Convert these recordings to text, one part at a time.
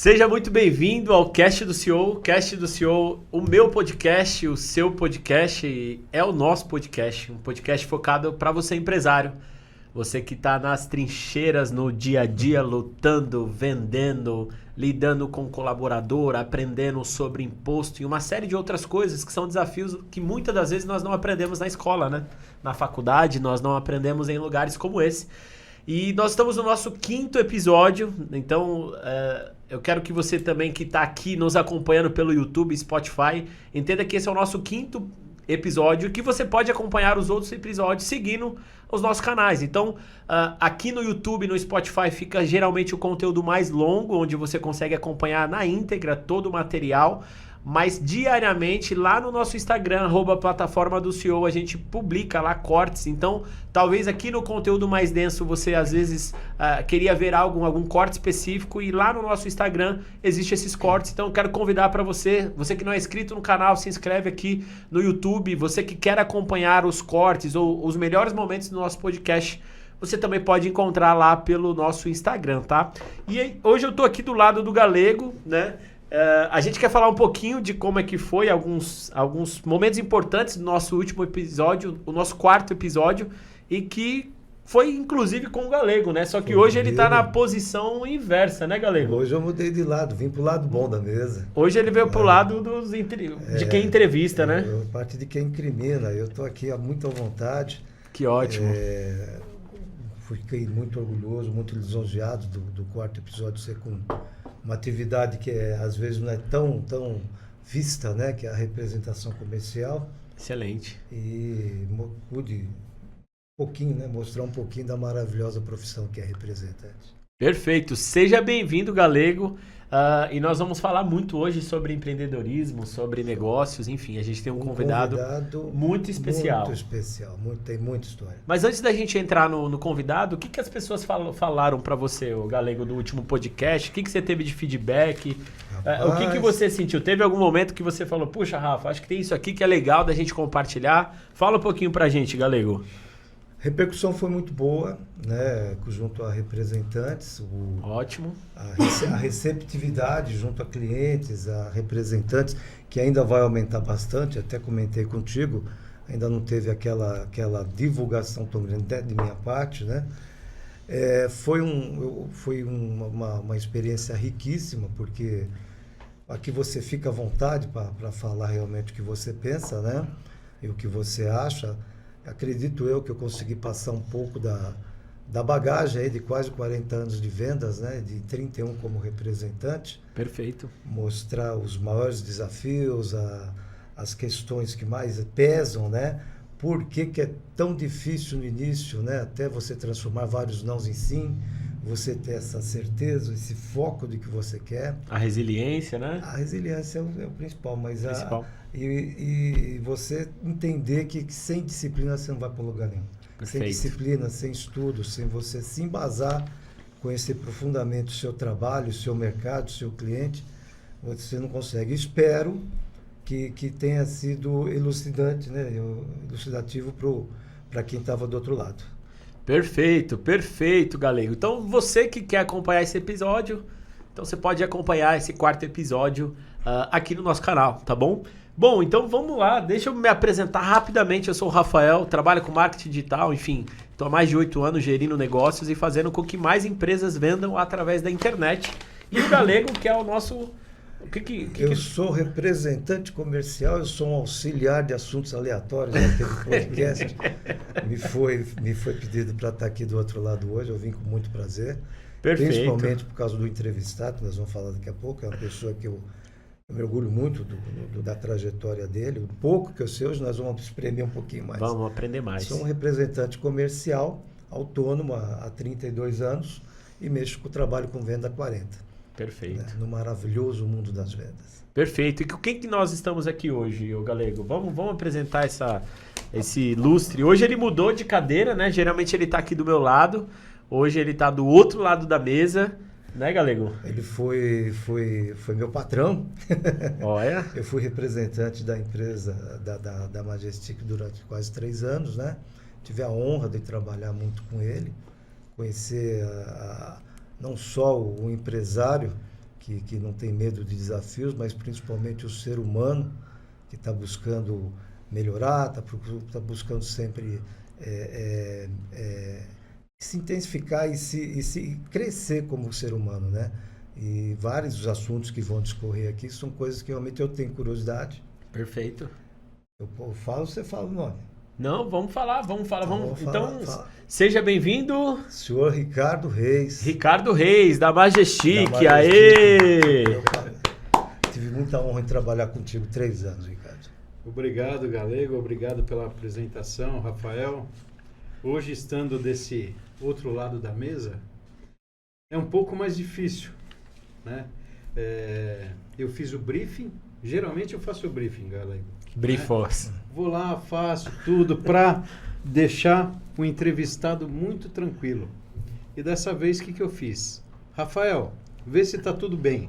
Seja muito bem-vindo ao Cast do CEO. Cast do CEO, o meu podcast, o seu podcast, é o nosso podcast. Um podcast focado para você, empresário. Você que está nas trincheiras no dia a dia, lutando, vendendo, lidando com colaborador, aprendendo sobre imposto e uma série de outras coisas que são desafios que muitas das vezes nós não aprendemos na escola, né? Na faculdade, nós não aprendemos em lugares como esse. E nós estamos no nosso 5º episódio, então eu quero que você também que está aqui nos acompanhando pelo YouTube, Spotify, entenda que esse é o nosso 5º episódio, que você pode acompanhar os outros episódios seguindo os nossos canais. Então, aqui no YouTube, no Spotify, fica geralmente o conteúdo mais longo, onde você consegue acompanhar na íntegra todo o material, mas diariamente lá no nosso Instagram, @plataforma do CEO, a gente publica lá cortes. Então, talvez aqui no conteúdo mais denso você às vezes queria ver algum corte específico, e lá no nosso Instagram existem esses cortes. Então, eu quero convidar para você que não é inscrito no canal, se inscreve aqui no YouTube. Você que quer acompanhar os cortes ou os melhores momentos do nosso podcast, você também pode encontrar lá pelo nosso Instagram, tá? E hoje eu tô aqui do lado do Galego, né? A gente quer falar um pouquinho de como é que foi alguns momentos importantes do nosso último episódio, o nosso 4º episódio, e que foi inclusive com o Galego, né? Só que hoje ele tá na posição inversa, né, Galego? Hoje eu mudei de lado, vim pro lado bom da mesa. Hoje ele veio pro lado de quem entrevista, né? A parte de quem incrimina. Eu tô aqui muito à vontade. Que ótimo. Fiquei muito orgulhoso, muito lisonjeado do 4º episódio ser com uma atividade que às vezes não é tão vista, né? Que é a representação comercial. Excelente. E pude mostrar um pouquinho da maravilhosa profissão que é representante. Perfeito. Seja bem-vindo, Galego. E nós vamos falar muito hoje sobre empreendedorismo, sobre negócios, enfim, a gente tem um convidado muito especial. Muito especial, tem muita história. Mas antes da gente entrar no convidado, o que as pessoas falaram para você, o Galego, do último podcast? O que você teve de feedback? O que você sentiu? Teve algum momento que você falou, puxa, Rafa, acho que tem isso aqui que é legal da gente compartilhar? Fala um pouquinho pra gente, Galego. Repercussão foi muito boa, né, junto a representantes. Ótimo. A receptividade junto a clientes, a representantes, que ainda vai aumentar bastante, até comentei contigo, ainda não teve aquela divulgação tão grande de minha parte, né? Foi uma experiência riquíssima, porque aqui você fica à vontade para falar realmente o que você pensa, né? E o que você acha. Acredito eu que eu consegui passar um pouco da bagagem aí de quase 40 anos de vendas, né? De 31 como representante. Perfeito. Mostrar os maiores desafios, as questões que mais pesam, né? Por que é tão difícil no início, né? Até você transformar vários nãos em sim, você ter essa certeza, esse foco de que você quer. A resiliência, né? A resiliência é o principal, mas e você entender que sem disciplina você não vai para lugar nenhum. Perfeito. Sem disciplina, sem estudo, sem você se embasar, conhecer profundamente o seu trabalho, o seu mercado, o seu cliente, você não consegue. Espero que tenha sido elucidante, né? Elucidativo para quem estava do outro lado. Perfeito, Galego. Então, você que quer acompanhar esse episódio, então você pode acompanhar esse 4º episódio aqui no nosso canal, tá bom? Bom, então vamos lá, deixa eu me apresentar rapidamente. Eu sou o Rafael, trabalho com marketing digital, enfim, estou há mais de 8 anos gerindo negócios e fazendo com que mais empresas vendam através da internet. E o Galego, que é o nosso... Eu sou representante comercial, eu sou um auxiliar de assuntos aleatórios naquele podcast. me foi pedido para estar aqui do outro lado hoje, eu vim com muito prazer. Perfeito. Principalmente por causa do entrevistado, que nós vamos falar daqui a pouco. É uma pessoa que eu me orgulho muito da trajetória dele. O pouco que eu sei hoje, nós vamos espremer um pouquinho mais. Vamos aprender mais. Sou um representante comercial, autônomo há 32 anos e mexo com o trabalho com venda há 40. Perfeito. Né? No maravilhoso mundo das vendas. Perfeito. E com quem que nós estamos aqui hoje, o Galego? Vamos apresentar esse ilustre. Hoje ele mudou de cadeira, né? Geralmente ele está aqui do meu lado. Hoje ele está do outro lado da mesa. Né, Galego? Ele foi meu patrão. Olha. Eu fui representante da empresa da Majestic durante quase 3 anos, né? Tive a honra de trabalhar muito com ele, conhecer não só o empresário que não tem medo de desafios, mas principalmente o ser humano que está buscando melhorar, está buscando sempre se intensificar e se crescer como ser humano, né? E vários dos assuntos que vão discorrer aqui são coisas que realmente eu tenho curiosidade. Perfeito. Eu falo, você fala o nome. Não, vamos falar. Então, fala. Seja bem-vindo. Senhor Ricardo Reis. Ricardo Reis, da Majestic. Da Majestic. Aê! Tive muita honra em trabalhar contigo 3 anos, Ricardo. Obrigado, Galego. Obrigado pela apresentação, Rafael. Hoje, estando desse outro lado da mesa, é um pouco mais difícil, né? Eu fiz o briefing. Geralmente eu faço o briefing, Galego. Brief Force. Vou lá, faço tudo para deixar o entrevistado muito tranquilo. E dessa vez, o que eu fiz? Rafael, vê se tá tudo bem.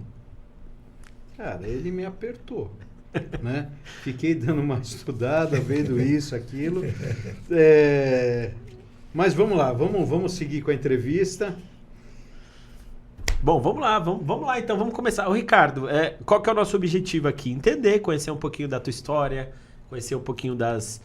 Cara, ele me apertou, né? Fiquei dando uma estudada, vendo isso, aquilo. Mas vamos lá, vamos seguir com a entrevista. Bom, vamos lá então, vamos começar. Ô Ricardo, qual que é o nosso objetivo aqui? Entender, conhecer um pouquinho da tua história, conhecer um pouquinho das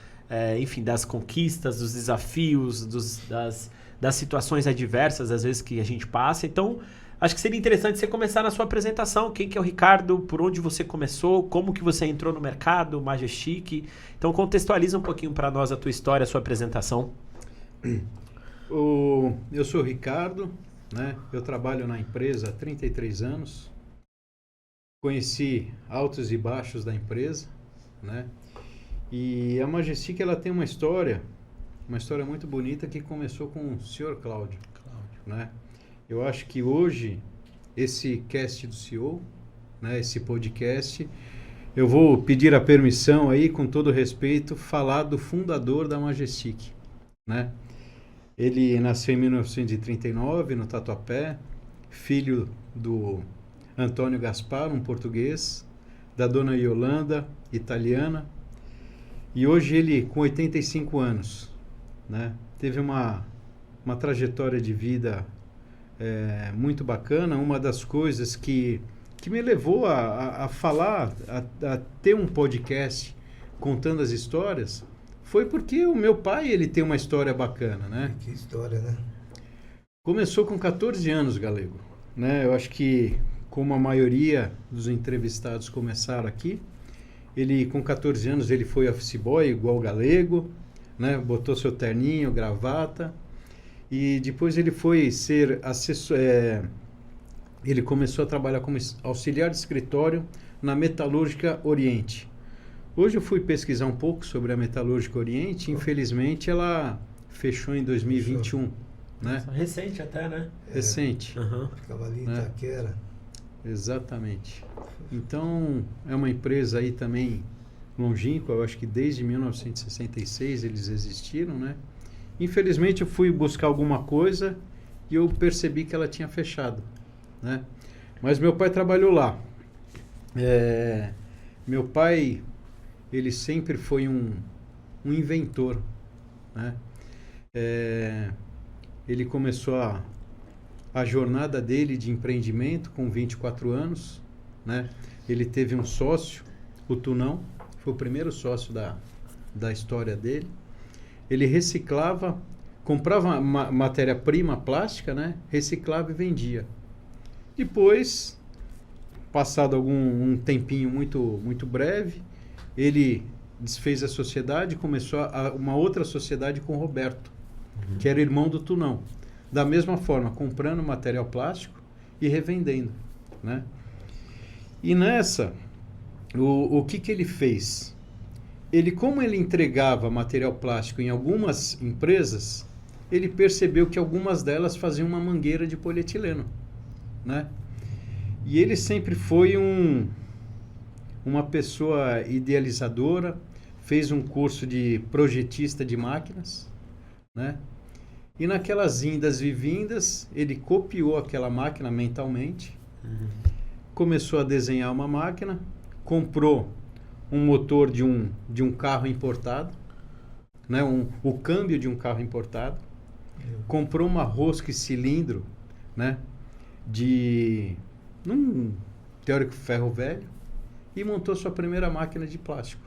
conquistas, dos desafios, das situações adversas, às vezes, que a gente passa. Então, acho que seria interessante você começar na sua apresentação. Quem que é o Ricardo? Por onde você começou? Como que você entrou no mercado? Majestic? Então, contextualiza um pouquinho para nós a tua história, a sua apresentação. Eu sou o Ricardo, né? Eu trabalho na empresa há 33 anos. Conheci altos e baixos da empresa, né? E a Majestic, ela tem uma história muito bonita que começou com o Sr. Cláudio, né? Eu acho que hoje esse cast do CEO, né, esse podcast, eu vou pedir a permissão aí, com todo respeito, falar do fundador da Majestic, né? Ele nasceu em 1939 no Tatuapé, filho do Antônio Gaspar, um português, da dona Yolanda, italiana. E hoje ele, com 85 anos, né, teve uma trajetória de vida muito bacana. Uma das coisas que me levou a falar, a ter um podcast contando as histórias, foi porque o meu pai, ele tem uma história bacana, né? Que história, né? Começou com 14 anos, Galego, né? Eu acho que, como a maioria dos entrevistados começaram aqui, ele, com 14 anos, ele foi office boy, igual o Galego, né? Botou seu terninho, gravata, e depois ele foi ser assessor, ele começou a trabalhar como auxiliar de escritório na Metalúrgica Oriente. Hoje eu fui pesquisar um pouco sobre a Metalúrgica Oriente. Infelizmente, ela fechou em 2021. Né? Recente até, né? Recente. Uhum. Ficava ali em Itaquera. Exatamente. Então, é uma empresa aí também longínqua. Eu acho que desde 1966 eles existiram, né? Infelizmente, eu fui buscar alguma coisa e eu percebi que ela tinha fechado, né? Mas meu pai trabalhou lá. Meu pai, ele sempre foi um inventor, né? Ele começou a jornada dele de empreendimento com 24 anos, né? Ele teve um sócio, o Tunão, foi o primeiro sócio da história dele. Ele reciclava, comprava matéria-prima plástica, né? Reciclava e vendia. Depois, passado um tempinho muito breve, ele desfez a sociedade e começou uma outra sociedade com o Roberto, que era irmão do Tunão. Da mesma forma, comprando material plástico e revendendo, né? E nessa, o que ele fez? Como ele entregava material plástico em algumas empresas, ele percebeu que algumas delas faziam uma mangueira de polietileno, né? E ele sempre foi uma pessoa idealizadora, fez um curso de projetista de máquinas, né? E naquelas indas e vindas, ele copiou aquela máquina mentalmente, começou a desenhar uma máquina, comprou um motor de um carro importado, né? O câmbio de um carro importado, comprou uma rosca e cilindro, né? num teórico ferro velho e montou sua primeira máquina de plásticos.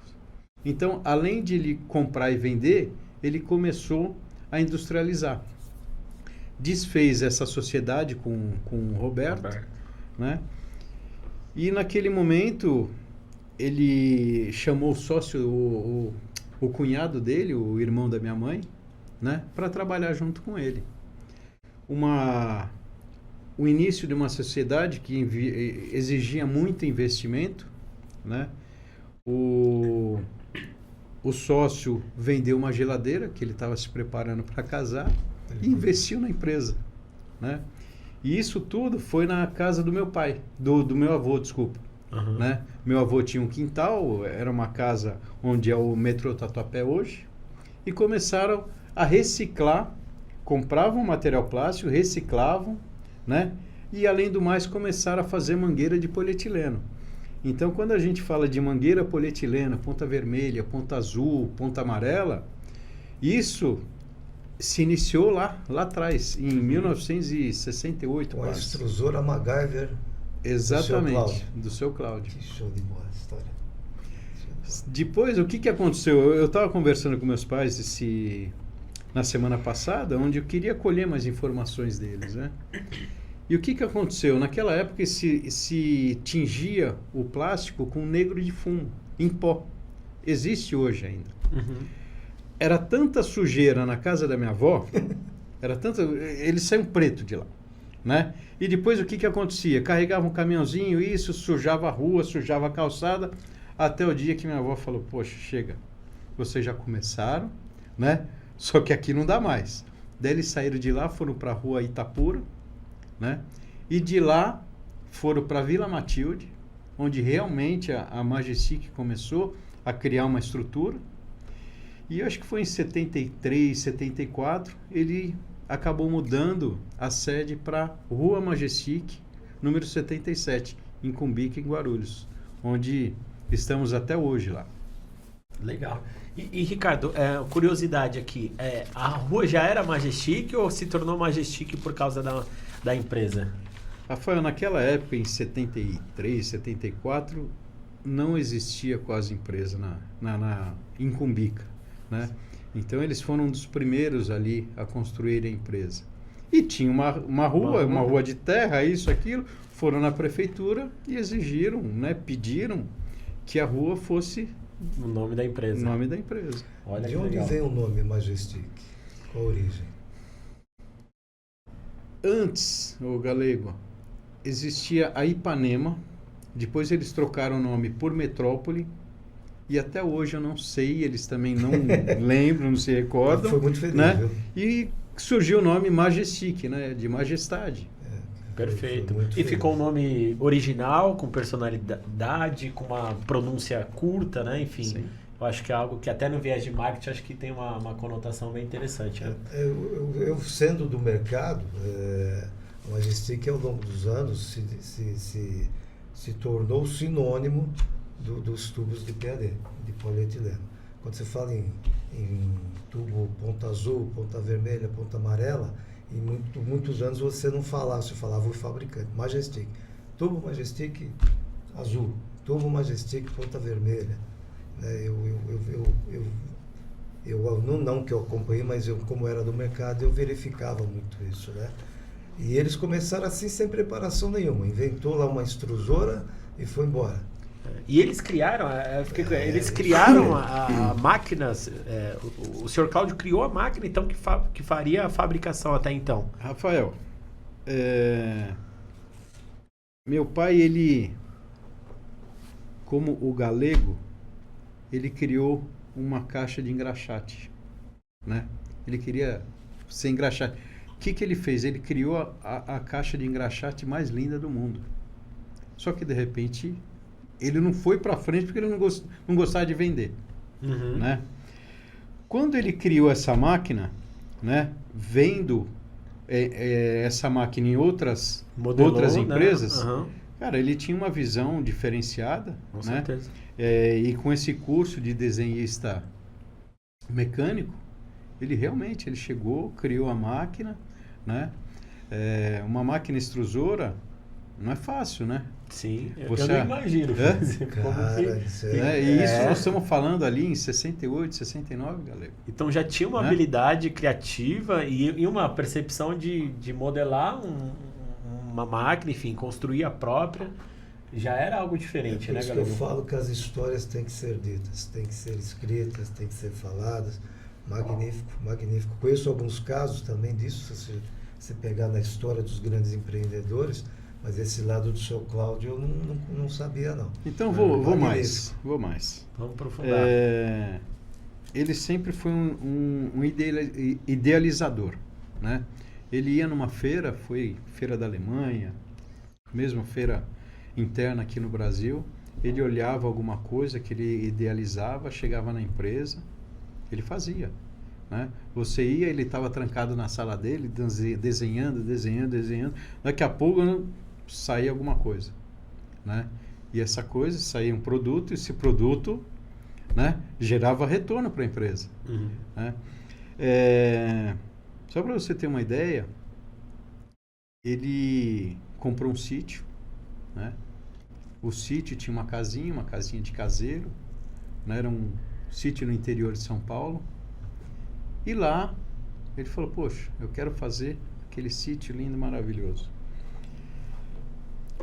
Então, além de ele comprar e vender, ele começou a industrializar. Desfez essa sociedade com o Roberto, né? E naquele momento ele chamou o sócio, o cunhado dele, o irmão da minha mãe, né, para trabalhar junto com ele. O início de uma sociedade que exigia muito investimento, né? O sócio vendeu uma geladeira que ele estava se preparando para casar e investiu na empresa, né? E isso tudo foi na casa do meu pai, do meu avô, desculpa. Uhum. Né? Meu avô tinha um quintal, era uma casa onde é o metrô Tatuapé hoje, e começaram a reciclar, compravam material plástico, reciclavam, né? E além do mais começaram a fazer mangueira de polietileno. Então, quando a gente fala de mangueira polietileno, ponta vermelha, ponta azul, ponta amarela, isso se iniciou lá atrás, em 1968. Com a extrusora MacGyver. Exatamente, do seu Cláudio. Que show de bola história. Depois, o que aconteceu? Eu estava conversando com meus pais na semana passada, onde eu queria colher mais informações deles, né? E o que aconteceu? Naquela época se tingia o plástico com negro de fumo, em pó. Existe hoje ainda. Uhum. Era tanta sujeira na casa da minha avó, eles saíam preto de lá, né? E depois o que acontecia? Carregava um caminhãozinho, isso, sujava a rua, sujava a calçada, até o dia que minha avó falou, poxa, chega, vocês já começaram, né? Só que aqui não dá mais. Daí eles saíram de lá, foram para a rua Itapura, né? E de lá foram para Vila Matilde, onde realmente a Majestic começou a criar uma estrutura. E eu acho que foi em 73, 74, ele acabou mudando a sede para Rua Majestic, número 77, em Cumbica, em Guarulhos, onde estamos até hoje lá. Legal. E Ricardo, curiosidade aqui, a rua já era Majestic ou se tornou Majestic por causa da empresa? Rafael, naquela época, em 73, 74, não existia quase empresa em Cumbica, né? Então, eles foram um dos primeiros ali a construir a empresa. E tinha uma rua de terra, isso, aquilo, foram na prefeitura e exigiram, né, pediram que a rua fosse O nome da empresa. o nome da empresa. Olha De que onde legal. vem o nome Majestic? Qual a origem? Antes, o Galego, existia a Ipanema, depois eles trocaram o nome por Metrópole, e até hoje eu não sei, eles também não lembram, não se recordam. Foi muito feliz, né? viu? E surgiu o nome Majestic, né? De majestade. Perfeito. Foi muito E feliz. ficou um nome original, com personalidade, com uma pronúncia curta, né? Enfim, Sim. eu acho que é algo que até no viés de marketing acho que tem uma conotação bem interessante. Né? Eu sendo do mercado, a Majestic ao longo dos anos se tornou sinônimo dos tubos de PAD, de polietileno. Quando você fala em tubo ponta azul, ponta vermelha, ponta amarela, em muitos anos você não falava, você falava o fabricante, Majestic. Tubo Majestic azul, tubo Majestic ponta vermelha. Não que eu acompanhei, mas como era do mercado, eu verificava muito isso, né? E eles começaram assim sem preparação nenhuma. Inventou lá uma extrusora e foi embora. E eles criaram, a máquina, o senhor Cláudio criou a máquina então que faria a fabricação até então. Rafael, meu pai, ele, como o galego, ele criou uma caixa de engraxate, né? Ele queria ser engraxate. O que ele fez? Ele criou a caixa de engraxate mais linda do mundo. Só que, de repente, ele não foi para frente porque ele não gostava de vender, Uhum. né? Quando ele criou essa máquina, né, vendo essa máquina em outras empresas, né? Uhum. cara, ele tinha uma visão diferenciada, Com né? certeza. E com esse curso de desenhista mecânico, ele chegou, criou a máquina, né? Uma máquina extrusora não é fácil, né? Sim, Você- eu não imagino. É? Como Cara, que... isso E isso nós estamos falando ali em 68, 69, galera. Então já tinha uma Né? habilidade criativa e uma percepção de modelar uma máquina, enfim, construir a própria. Já era algo diferente, por né, isso que eu galera? falo que as histórias têm que ser ditas, têm que ser escritas, têm que ser faladas. Magnífico, magnífico. Conheço alguns casos também disso, se você pegar na história dos grandes empreendedores, mas esse lado do seu Cláudio eu não sabia, não. Então vou magnífico. mais. Vamos aprofundar. Ele sempre foi um idealizador, né? Ele ia numa feira, foi feira da Alemanha, mesmo feira interna aqui no Brasil, ele olhava alguma coisa que ele idealizava, chegava na empresa, ele fazia, né? Você ia, ele estava trancado na sala dele, desenhando, daqui a pouco saía alguma coisa, né? E essa coisa, saía um produto, e esse produto, né, gerava retorno para a empresa. Uhum. Né? Só para você ter uma ideia, ele comprou um sítio, né? O sítio tinha uma casinha de caseiro, né? Era um sítio no interior de São Paulo. E lá ele falou, poxa, eu quero fazer aquele sítio lindo, maravilhoso.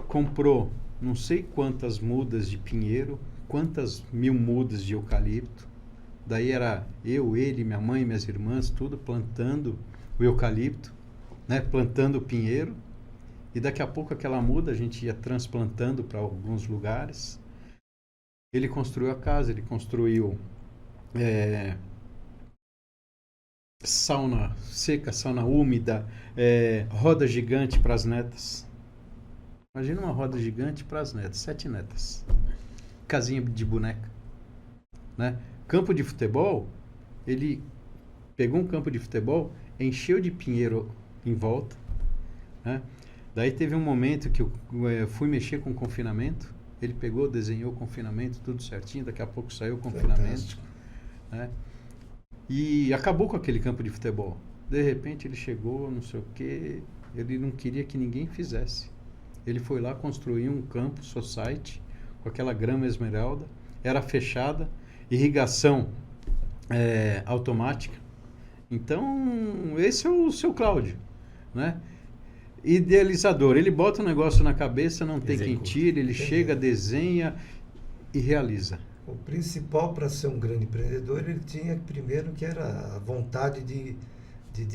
Comprou não sei quantas mudas de pinheiro, quantas 1000 mudas de eucalipto. Daí era eu, ele, minha mãe, minhas irmãs, tudo plantando o eucalipto, né? Plantando o pinheiro. E daqui a pouco aquela muda a gente ia transplantando para alguns lugares. Ele construiu a casa, ele construiu sauna seca, sauna úmida, roda gigante para as netas. Imagina uma roda gigante para as netas, 7 netas. Casinha de boneca, né? Campo de futebol, ele pegou um campo de futebol, encheu de pinheiro em volta, né? Daí teve um momento que eu fui mexer com o confinamento, ele pegou, desenhou o confinamento, tudo certinho, daqui a pouco saiu o confinamento, né? E acabou com aquele campo de futebol. De repente ele chegou, não sei o quê, ele não queria que ninguém fizesse. Ele foi lá construir um campo society com aquela grama esmeralda, era fechada, irrigação automática. Então, esse é o seu Cláudio, né? Idealizador, ele bota um negócio na cabeça, não tem quem tire, ele chega, desenha e realiza. O principal para ser um grande empreendedor, ele tinha primeiro que era a vontade de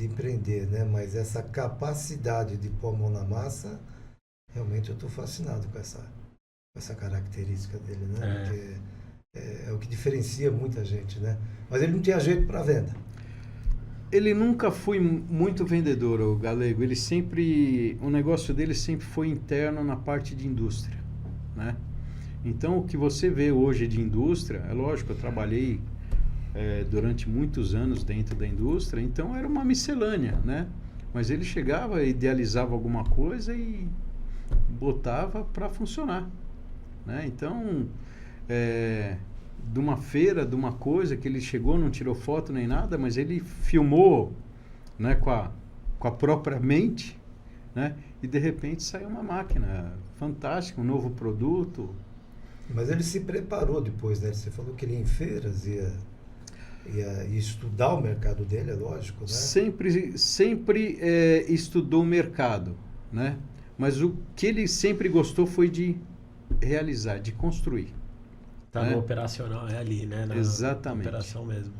empreender, né? Mas essa capacidade de pôr a mão na massa, realmente eu estou fascinado com essa característica dele, né? Porque é o que diferencia muita gente, né? Mas ele não tinha jeito para venda. Ele nunca foi muito vendedor, o Galego. Ele sempre, o negócio dele sempre foi interno na parte de indústria, né? Então, o que você vê hoje de indústria, é lógico, eu trabalhei durante muitos anos dentro da indústria, então era uma miscelânea, né? Mas ele chegava, idealizava alguma coisa e botava para funcionar, né? Então, de uma feira, de uma coisa que ele chegou, não tirou foto nem nada, mas ele filmou, né, com a própria mente, né? E de repente saiu uma máquina fantástica, um novo produto. Mas ele se preparou depois, né? Você falou que ele ia em feiras, ia estudar o mercado dele, é lógico, né? Sempre estudou o mercado, né? Mas o que ele sempre gostou foi de realizar, de construir. Tá no operacional, é ali, né? Exatamente. Na operação mesmo.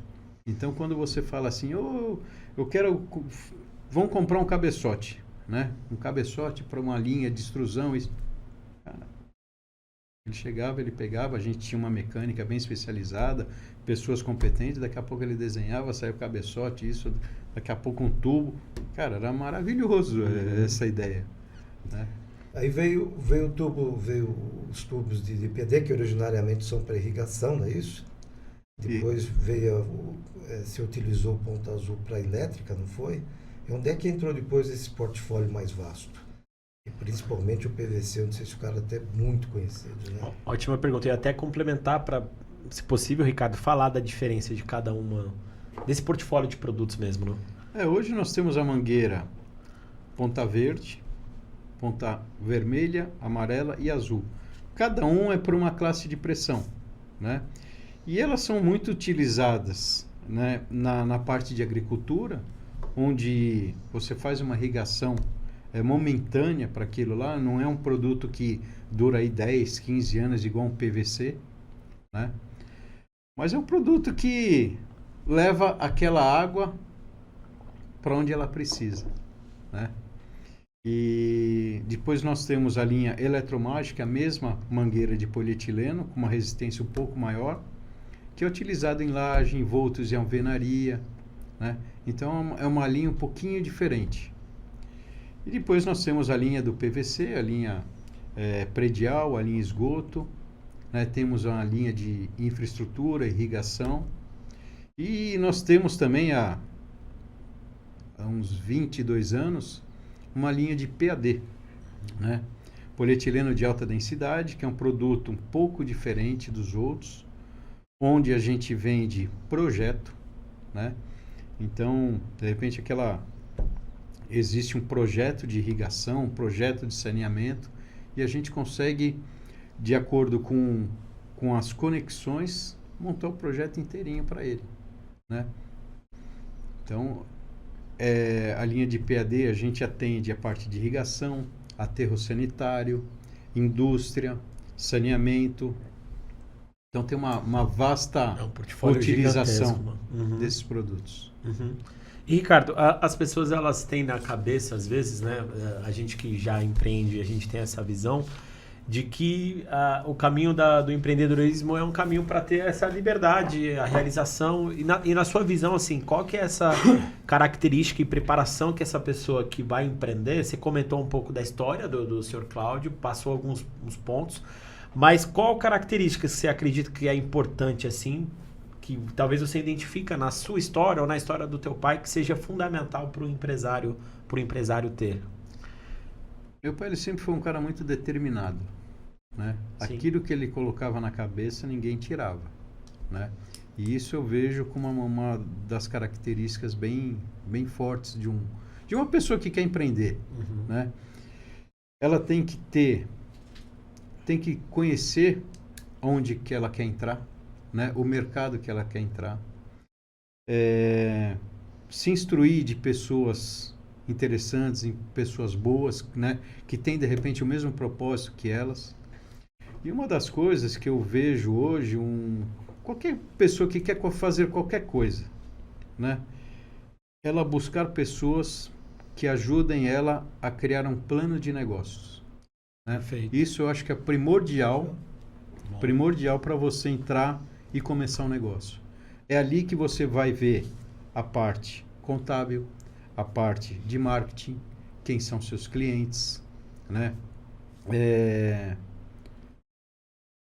Então, quando você fala assim, eu quero... Vamos comprar um cabeçote, né? Um cabeçote para uma linha de extrusão. Ele chegava, ele pegava, a gente tinha uma mecânica bem especializada, pessoas competentes, daqui a pouco ele desenhava, saiu o cabeçote, isso, daqui a pouco um tubo. Cara, era maravilhoso essa ideia, né? Aí veio os tubos de PD, que originariamente são para irrigação, não é isso? Depois se utilizou o ponto azul para elétrica, não foi? E onde é que entrou depois esse portfólio mais vasto? E principalmente o PVC, eu não sei se o cara até muito conhecido, né? Ótima pergunta. Eu ia até complementar para, se possível, Ricardo, falar da diferença de cada uma, desse portfólio de produtos mesmo, né? Hoje nós temos a mangueira Ponta Verde, ponta vermelha, amarela e azul. Cada um é para uma classe de pressão, né? E elas são muito utilizadas, né, na parte de agricultura, onde você faz uma irrigação momentânea para aquilo lá, não é um produto que dura aí 10, 15 anos igual um PVC, né? Mas é um produto que leva aquela água para onde ela precisa, né? E depois nós temos a linha Eletromágica, a mesma mangueira de polietileno, com uma resistência um pouco maior, que é utilizada em laje, em voltos e alvenaria, né? Então é uma linha um pouquinho diferente. E depois nós temos a linha do PVC, a linha predial, a linha esgoto, né? Temos a linha de infraestrutura, irrigação, e nós temos também há uns 22 anos uma linha de PAD, né? Polietileno de alta densidade, que é um produto um pouco diferente dos outros, onde a gente vende projeto, né? Então, de repente, existe um projeto de irrigação, um projeto de saneamento, e a gente consegue, de acordo com as conexões, montar o projeto inteirinho para ele, né? Então, a linha de PAD, a gente atende a parte de irrigação, aterro sanitário, indústria, saneamento. Então tem uma vasta utilização desses produtos. Uhum. E, Ricardo, as pessoas elas têm na cabeça, às vezes, né, a gente que já empreende, a gente tem essa visão de que o caminho do empreendedorismo é um caminho para ter essa liberdade, a realização. E na sua visão, assim, qual que é essa característica e preparação que essa pessoa que vai empreender? Você comentou um pouco da história do Sr. Cláudio, passou alguns pontos, mas qual característica você acredita que é importante, assim, que talvez você identifica na sua história ou na história do teu pai, que seja fundamental para o empresário ter? Meu pai, ele sempre foi um cara muito determinado, né? Sim. Aquilo que ele colocava na cabeça, ninguém tirava, né? E isso eu vejo como uma das características bem fortes de uma pessoa que quer empreender, né? Ela tem que conhecer onde que ela quer entrar, né? O mercado que ela quer entrar, se instruir de pessoas interessantes, em pessoas boas, né? Que têm de repente o mesmo propósito que elas. E uma das coisas que eu vejo hoje, qualquer pessoa que quer fazer qualquer coisa, né? Ela buscar pessoas que ajudem ela a criar um plano de negócios, né? Isso eu acho que é primordial para você entrar e começar um negócio. É ali que você vai ver a parte contábil, a parte de marketing, quem são seus clientes, né?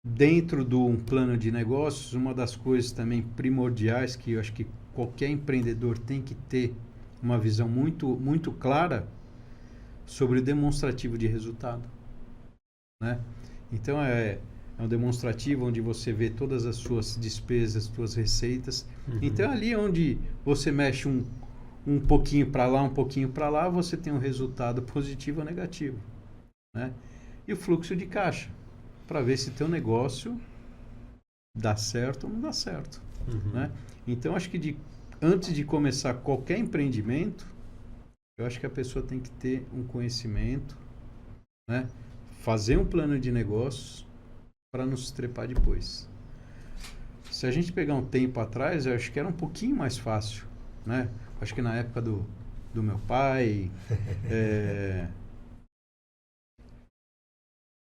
Dentro de um plano de negócios, uma das coisas também primordiais que eu acho que qualquer empreendedor tem que ter uma visão muito, muito clara sobre o demonstrativo de resultado, né? Então, é um demonstrativo onde você vê todas as suas despesas, suas receitas. Então, ali onde você mexe um pouquinho para lá, um pouquinho para lá, você tem um resultado positivo ou negativo, né? E o fluxo de caixa, para ver se teu negócio dá certo ou não dá certo, né? Então, acho que antes de começar qualquer empreendimento, eu acho que a pessoa tem que ter um conhecimento, né? Fazer um plano de negócios para não se trepar depois. Se a gente pegar um tempo atrás, eu acho que era um pouquinho mais fácil, né? Acho que na época do meu pai,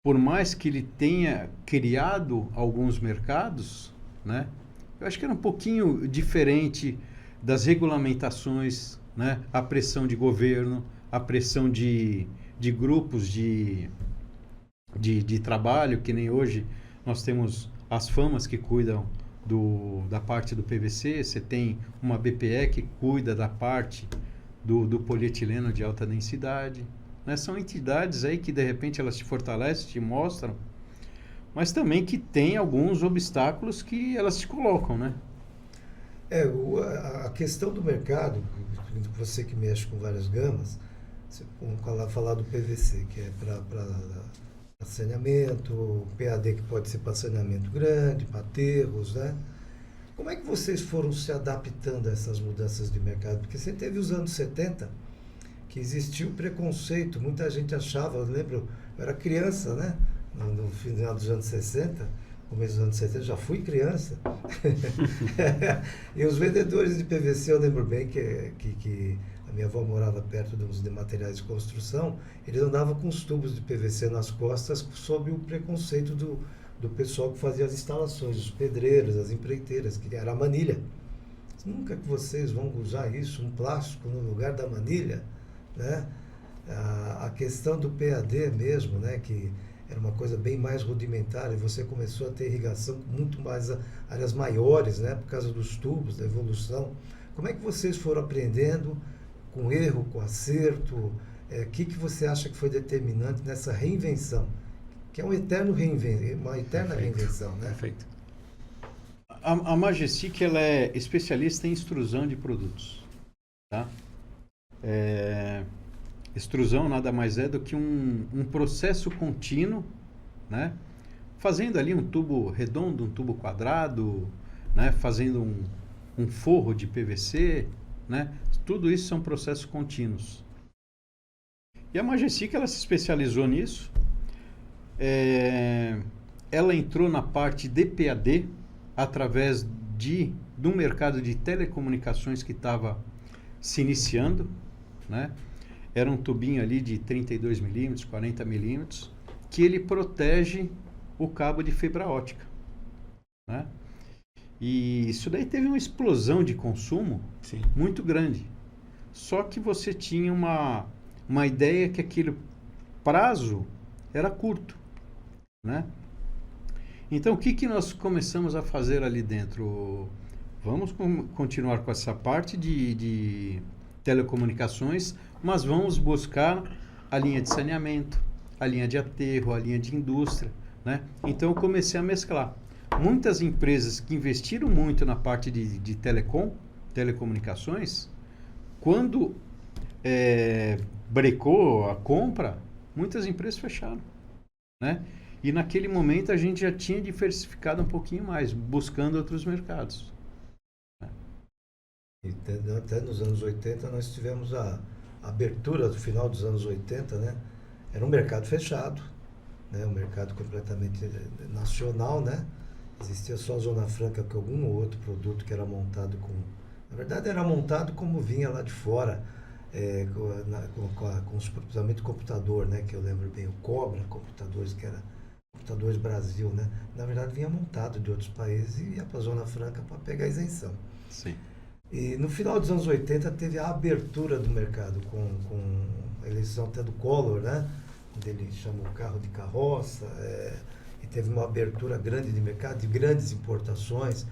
por mais que ele tenha criado alguns mercados, né? Eu acho que era um pouquinho diferente das regulamentações, né? A pressão de governo, a pressão de grupos de trabalho, que nem hoje nós temos as FAMAs que cuidam da parte do PVC, você tem uma BPE que cuida da parte do polietileno de alta densidade, né? São entidades aí que de repente elas te fortalecem, te mostram, mas também que tem alguns obstáculos que elas te colocam, né? A questão do mercado, você que mexe com várias gamas, Vamos falar do PVC, que é para saneamento, PAD que pode ser para saneamento grande, para aterros, né? Como é que vocês foram se adaptando a essas mudanças de mercado? Porque você teve os anos 70, que existia o preconceito, muita gente achava, eu lembro, eu era criança, né? No final dos anos 60, começo dos anos 70, já fui criança. E os vendedores de PVC, eu lembro bem que a minha avó morava perto de materiais de construção, eles andavam com os tubos de PVC nas costas sob o preconceito do pessoal que fazia as instalações, os pedreiros, as empreiteiras, que era a manilha. Nunca que vocês vão usar isso, um plástico no lugar da manilha, né? A questão do PAD mesmo, né? Que era uma coisa bem mais rudimentar, e você começou a ter irrigação com muito mais áreas maiores, né? Por causa dos tubos, da evolução. Como é que vocês foram aprendendo com erro, com acerto? O que você acha que foi determinante nessa reinvenção? Que é uma eterna reinvenção, né? Perfeito. A Majestic, ela é especialista em extrusão de produtos, tá? Extrusão nada mais é do que um processo contínuo, né? Fazendo ali um tubo redondo, um tubo quadrado, né? Fazendo um forro de PVC, né? Tudo isso são processos contínuos. E a Majestic, ela se especializou nisso. Ela entrou na parte de PAD através do mercado de telecomunicações que estava se iniciando, né? Era um tubinho ali de 32 milímetros, 40 milímetros, que ele protege o cabo de fibra ótica, né? E isso daí teve uma explosão de consumo Sim. muito grande. Só que você tinha uma ideia que aquele prazo era curto, né? Então, o que nós começamos a fazer ali dentro? Vamos continuar com essa parte de telecomunicações, mas vamos buscar a linha de saneamento, a linha de aterro, a linha de indústria, né? Então, eu comecei a mesclar. Muitas empresas que investiram muito na parte de telecomunicações, quando brecou a compra, muitas empresas fecharam, né? E naquele momento a gente já tinha diversificado um pouquinho mais, buscando outros mercados. E até nos anos 80 nós tivemos a abertura do final dos anos 80, né? Era um mercado fechado, né? Um mercado completamente nacional, né? Existia só a Zona Franca com algum outro produto que era montado com... Na verdade era montado como vinha lá de fora, com os principalmente computador, né? Que eu lembro bem, o Cobra, computadores que era Computadores Brasil, né? Na verdade vinha montado de outros países e ia para a Zona Franca para pegar a isenção. Sim. E no final dos anos 80 teve a abertura do mercado com a eleição até do Collor, né? Onde ele chamou o carro de carroça, e teve uma abertura grande de mercado, de grandes importações.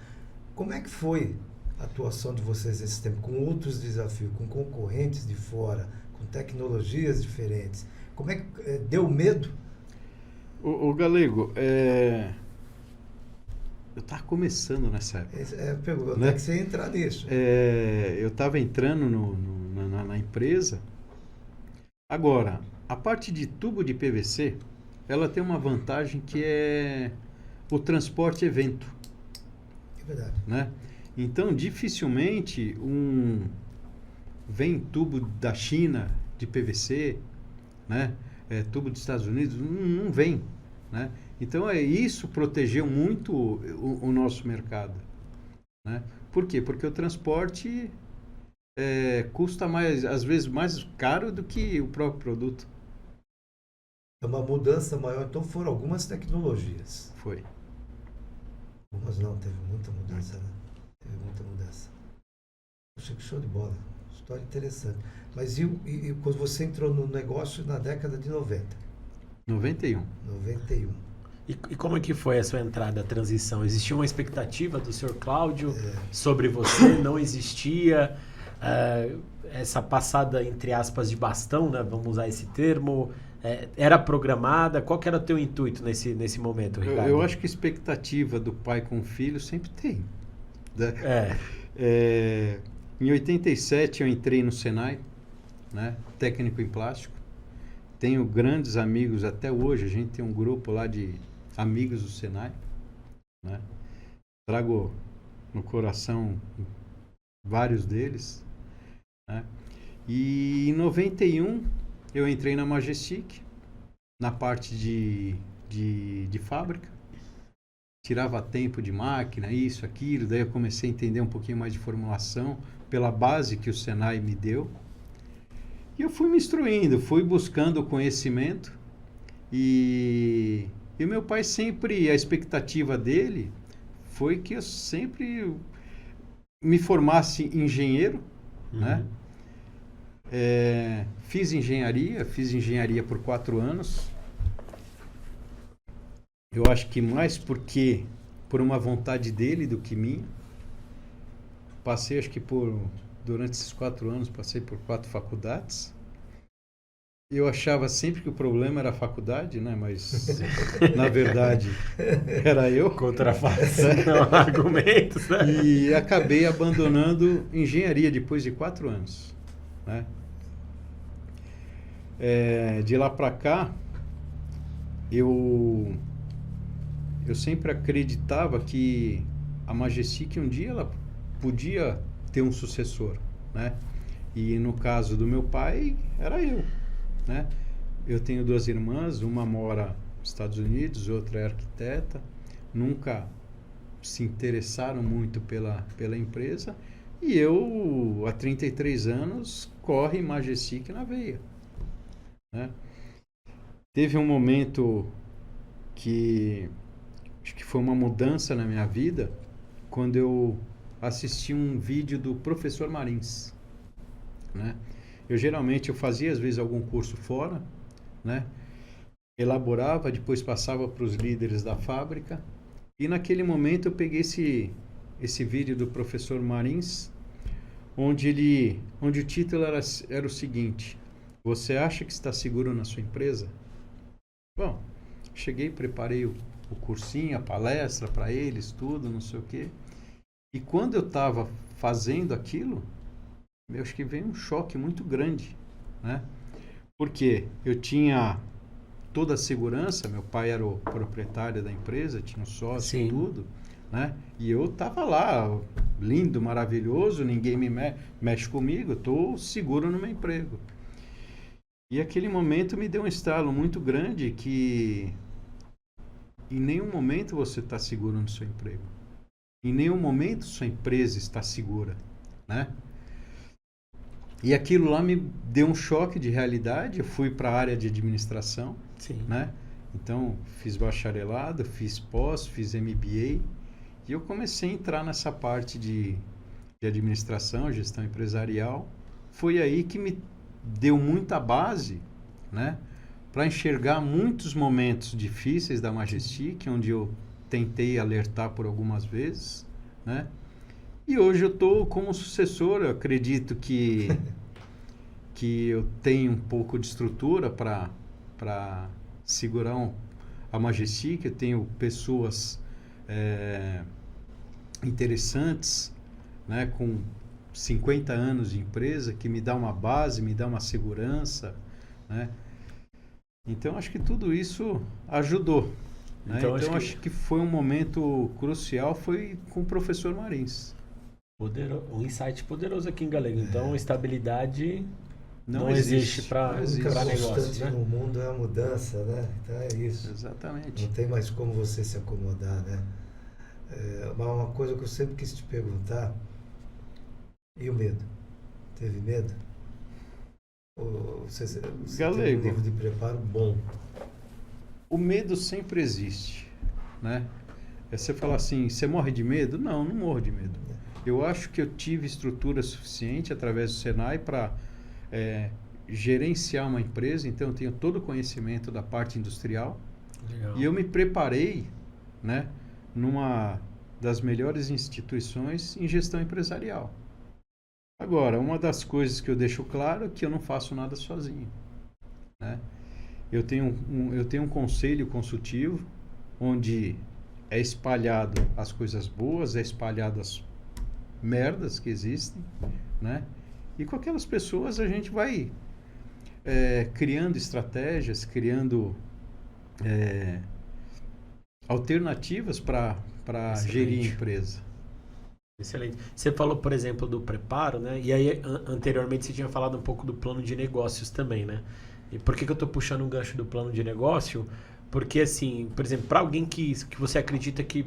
Como é que foi a atuação de vocês nesse tempo, com outros desafios, com concorrentes de fora, com tecnologias diferentes? Como é que deu medo? O Galego, eu estava começando nessa época. Pergunta, né? É que você entrar nisso. Eu estava entrando na empresa. Agora, a parte de tubo de PVC, ela tem uma vantagem que é o transporte evento. É verdade. Né? Então, dificilmente vem tubo da China de PVC, né? Tubo dos Estados Unidos, não vem, né? Então, isso protegeu muito o nosso mercado, né? Por quê? Porque o transporte custa mais, às vezes, mais caro do que o próprio produto. É uma mudança maior. Então, foram algumas tecnologias. Foi. Algumas não, teve muita mudança, né? Teve muita mudança. Poxa, que show de bola. História interessante. Mas e quando você entrou no negócio na década de 90? 91. 91. E como é que foi a sua entrada, a transição? Existia uma expectativa do senhor Cláudio sobre você? Não existia? Essa passada, entre aspas, de bastão, né? Vamos usar esse termo, era programada? Qual que era o teu intuito nesse momento, Ricardo? Eu acho que a expectativa do pai com o filho sempre tem. Né? Em 87 eu entrei no Senai né? Técnico em plástico. Tenho grandes amigos até hoje. A gente tem um grupo lá de amigos do Senai, né? Trago no coração vários deles, né? E em 91 eu entrei na Majestic, na parte de fábrica. Tirava tempo de máquina, isso, aquilo. Daí eu comecei a entender um pouquinho mais de formulação pela base que o Senai me deu. E eu fui me instruindo, fui buscando conhecimento. E o meu pai sempre, a expectativa dele foi que eu sempre me formasse engenheiro, né? Fiz engenharia por 4 anos. Eu acho que mais por uma vontade dele do que minha. Passei, acho que durante esses 4 anos, passei por 4 faculdades. Eu achava sempre que o problema era a faculdade, né? Mas, na verdade, era eu. Contraface, não, argumentos, né? E acabei abandonando engenharia depois de 4 anos, né? De lá para cá, eu sempre acreditava que a Majestic um dia ela podia ter um sucessor, né? E no caso do meu pai, era eu, né? Eu tenho 2 irmãs, uma mora nos Estados Unidos, outra é arquiteta, nunca se interessaram muito pela empresa, e eu, há 33 anos, corre Majestic na veia, né? Teve um momento que acho que foi uma mudança na minha vida, quando eu assisti um vídeo do professor Marins, né? Eu fazia às vezes algum curso fora, né? Elaborava, depois passava para os líderes da fábrica, e naquele momento eu peguei esse vídeo do professor Marins, onde o título era o seguinte: você acha que está seguro na sua empresa? Bom, cheguei, preparei o cursinho, a palestra para eles, tudo, não sei o quê. E quando eu estava fazendo aquilo, eu acho que veio um choque muito grande, né? Porque eu tinha toda a segurança, meu pai era o proprietário da empresa, tinha um sócio e tudo, né? E eu estava lá, lindo, maravilhoso, ninguém me mexe comigo, eu estou seguro no meu emprego. E aquele momento me deu um estalo muito grande que em nenhum momento você está seguro no seu emprego. Em nenhum momento sua empresa está segura, né? E aquilo lá me deu um choque de realidade. Eu fui para a área de administração, né? Então, fiz bacharelado, fiz pós, fiz MBA. E eu comecei a entrar nessa parte de administração, gestão empresarial. Foi aí que me deu muita base, né? Para enxergar muitos momentos difíceis da Majestic, onde eu tentei alertar por algumas vezes, né? E hoje eu estou como sucessor. Eu acredito que eu tenho um pouco de estrutura para segurar a Majestic. Eu tenho pessoas interessantes, né, com 50 anos de empresa, que me dá uma base, me dá uma segurança, né? Então, acho que tudo isso ajudou, né? Então acho que foi um momento crucial, foi com o professor Marins. Um insight poderoso aqui em Galego. Então, estabilidade não existe para negócios, né? No mundo é a mudança, né? Então é isso. Exatamente. Não tem mais como você se acomodar, né? Uma coisa que eu sempre quis te perguntar, e o medo? Teve medo? Você Galego, tem um nível de preparo bom? O medo sempre existe, né? Você fala assim, você morre de medo? Não morro de medo. Eu acho que eu tive estrutura suficiente através do Senai para gerenciar uma empresa, então eu tenho todo o conhecimento da parte industrial. Legal. E eu me preparei, né, numa das melhores instituições em gestão empresarial. Agora, uma das coisas que eu deixo claro é que eu não faço nada sozinho, né? Eu tenho um conselho consultivo onde é espalhado as coisas boas, é espalhado as merdas que existem, né? E com aquelas pessoas a gente vai criando estratégias, criando alternativas para gerir a empresa. Excelente. Você falou, por exemplo, do preparo, né? E aí, anteriormente, você tinha falado um pouco do plano de negócios também, né? E por que eu estou puxando um gancho do plano de negócio? Porque, assim, por exemplo, para alguém que você acredita que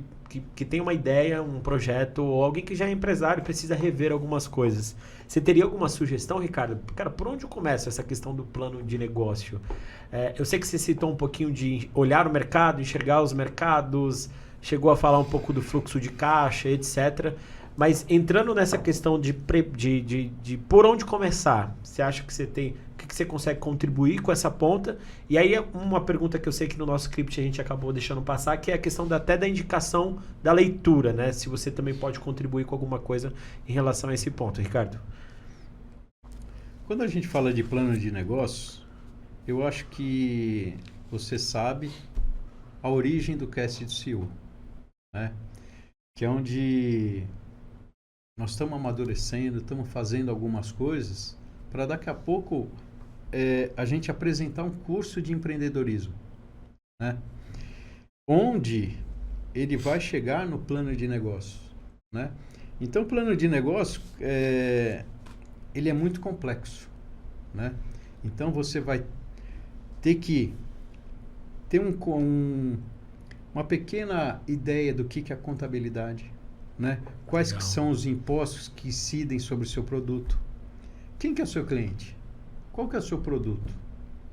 tem uma ideia, um projeto, ou alguém que já é empresário e precisa rever algumas coisas, você teria alguma sugestão, Ricardo? Cara, por onde eu começo essa questão do plano de negócio? Eu sei que você citou um pouquinho de olhar o mercado, enxergar os mercados, chegou a falar um pouco do fluxo de caixa, etc. Mas entrando nessa questão de por onde começar, você acha que você tem, o que você consegue contribuir com essa ponta? E aí uma pergunta que eu sei que no nosso script a gente acabou deixando passar, que é a questão até da indicação da leitura, né? Se você também pode contribuir com alguma coisa em relação a esse ponto, Ricardo. Quando a gente fala de plano de negócios, eu acho que você sabe a origem do Cast do CEO, né? Que é onde nós estamos amadurecendo, estamos fazendo algumas coisas para daqui a pouco a gente apresentar um curso de empreendedorismo, né? Onde ele vai chegar no plano de negócio, né? Então, o plano de negócio ele é muito complexo, né? Então, você vai ter que ter uma pequena ideia do que é a contabilidade, né? Quais que são os impostos que incidem sobre o seu produto? Quem que é o seu cliente? Qual que é o seu produto?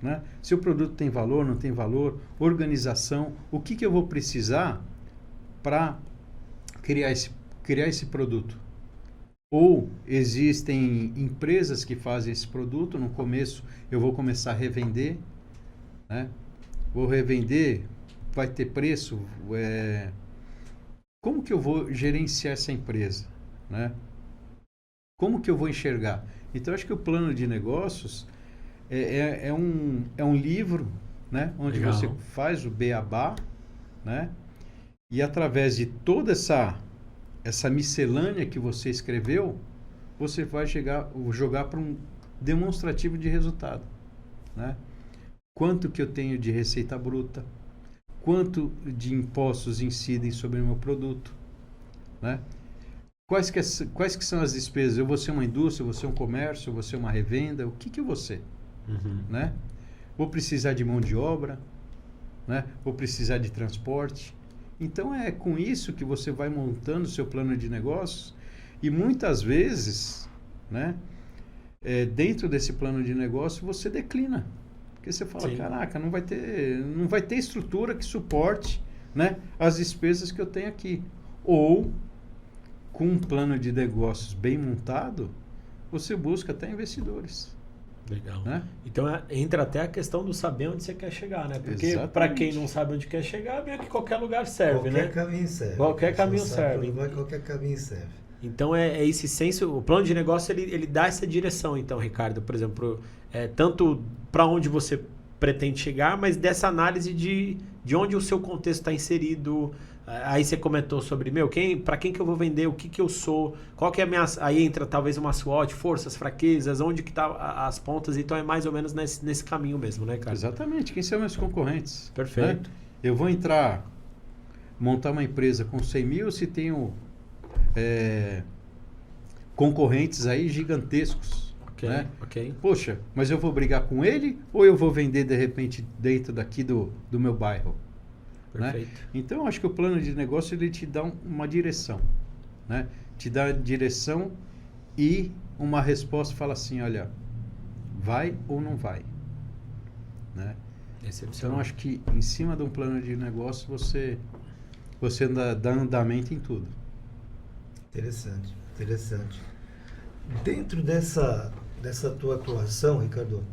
Né? Se o produto tem valor, não tem valor, organização, o que eu vou precisar para criar esse produto? Ou existem empresas que fazem esse produto, no começo eu vou começar a revender, né? Vou revender, vai ter preço, como que eu vou gerenciar essa empresa, né? Como que eu vou enxergar? Então, acho que o plano de negócios é um livro, né? Onde Legal. você faz o beabá, né? E através de toda essa miscelânea que você escreveu, você vai jogar para um demonstrativo de resultado, né? Quanto que eu tenho de receita bruta? Quanto de impostos incidem sobre o meu produto, né? Quais que são as despesas? Eu vou ser uma indústria, eu vou ser um comércio, eu vou ser uma revenda, o que eu vou ser? Né? Vou precisar de mão de obra, né? Vou precisar de transporte. Então, é com isso que você vai montando o seu plano de negócios e muitas vezes, né? Dentro desse plano de negócio, você declina. Porque você fala, caraca, não vai ter estrutura que suporte, né, as despesas que eu tenho aqui. Ou, com um plano de negócios bem montado, você busca até investidores. Legal. Né? Então entra até a questão do saber onde você quer chegar, né? Porque para quem não sabe onde quer chegar, meio que qualquer lugar serve, né? Qualquer caminho serve. Qualquer caminho serve. Qualquer caminho serve. Então é esse senso, o plano de negócio ele dá essa direção, então, Ricardo, por exemplo, tanto para onde você pretende chegar, mas dessa análise de onde o seu contexto está inserido. Aí você comentou sobre, para quem que eu vou vender, o que eu sou, qual que é a minha... Aí entra talvez uma SWOT, forças, fraquezas, onde que tá as pontas, então é mais ou menos nesse caminho mesmo, né, cara? Exatamente, quem são meus concorrentes? Perfeito. Né? Eu vou montar uma empresa com 100 mil se tenho concorrentes aí gigantescos. Né? Ok. Poxa, mas eu vou brigar com ele ou eu vou vender de repente dentro daqui do meu bairro? Né? Então, acho que o plano de negócio ele te dá uma direção, né? Te dá direção e uma resposta, fala assim, olha, vai ou não vai, né? Então, acho que em cima de um plano de negócio você dá andamento em tudo. Interessante, interessante. Dentro dessa tua atuação, Ricardo,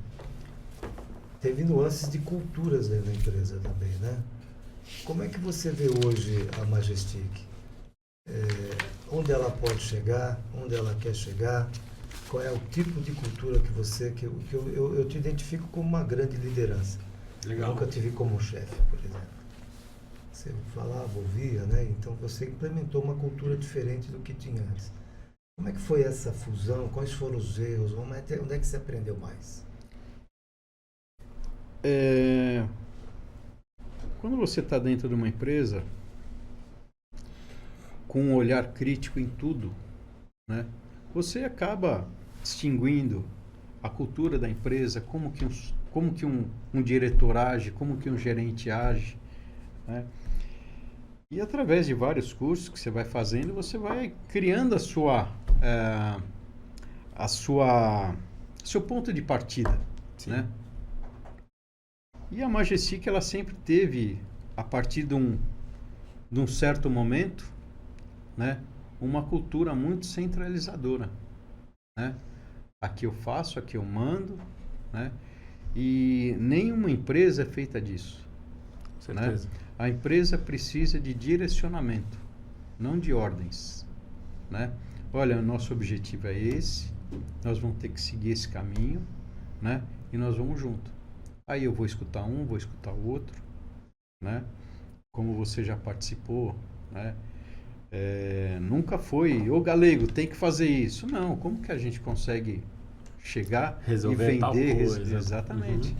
teve nuances de culturas dentro da empresa também, né? Como é que você vê hoje a Majestic? Onde ela pode chegar? Onde ela quer chegar? Qual é o tipo de cultura que eu te identifico como uma grande liderança? Legal. Eu nunca te vi como chefe, por exemplo. Você falava, ouvia, né? Então você implementou uma cultura diferente do que tinha antes. Como é que foi essa fusão? Quais foram os erros? Onde é que você aprendeu mais? Quando você está dentro de uma empresa com um olhar crítico em tudo, né, você acaba distinguindo a cultura da empresa, como que um diretor age, como que um gerente age, né? E através de vários cursos que você vai fazendo, você vai criando seu ponto de partida, né? E a Majestic, ela sempre teve, a partir de um certo momento, né, uma cultura muito centralizadora, né? Aqui eu faço, aqui eu mando, né? E nenhuma empresa é feita disso. Certeza. Né? A empresa precisa de direcionamento, não de ordens, né? Olha, o nosso objetivo é esse, nós vamos ter que seguir esse caminho, né? E nós vamos junto. Aí eu vou escutar um, vou escutar o outro, né? Como você já participou, né? Nunca foi, ô Galego, tem que fazer isso. Não, como que a gente consegue chegar Resolver e tal vender? coisa. Exatamente. Uhum.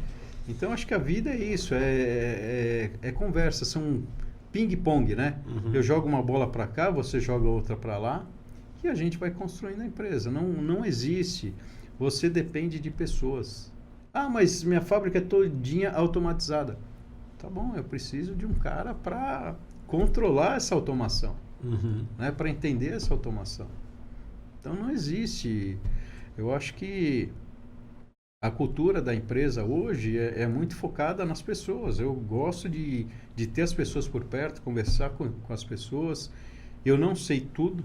Então, acho que a vida é isso, é conversa, são ping-pong, né? Uhum. Eu jogo uma bola para cá, você joga outra para lá, e a gente vai construindo a empresa. Não existe, você depende de pessoas. Ah, mas minha fábrica é todinha automatizada. Tá bom, eu preciso de um cara para controlar essa automação, né? Para entender essa automação. Então, não existe. Eu acho que a cultura da empresa hoje é muito focada nas pessoas. Eu gosto de ter as pessoas por perto, conversar com as pessoas. Eu não sei tudo,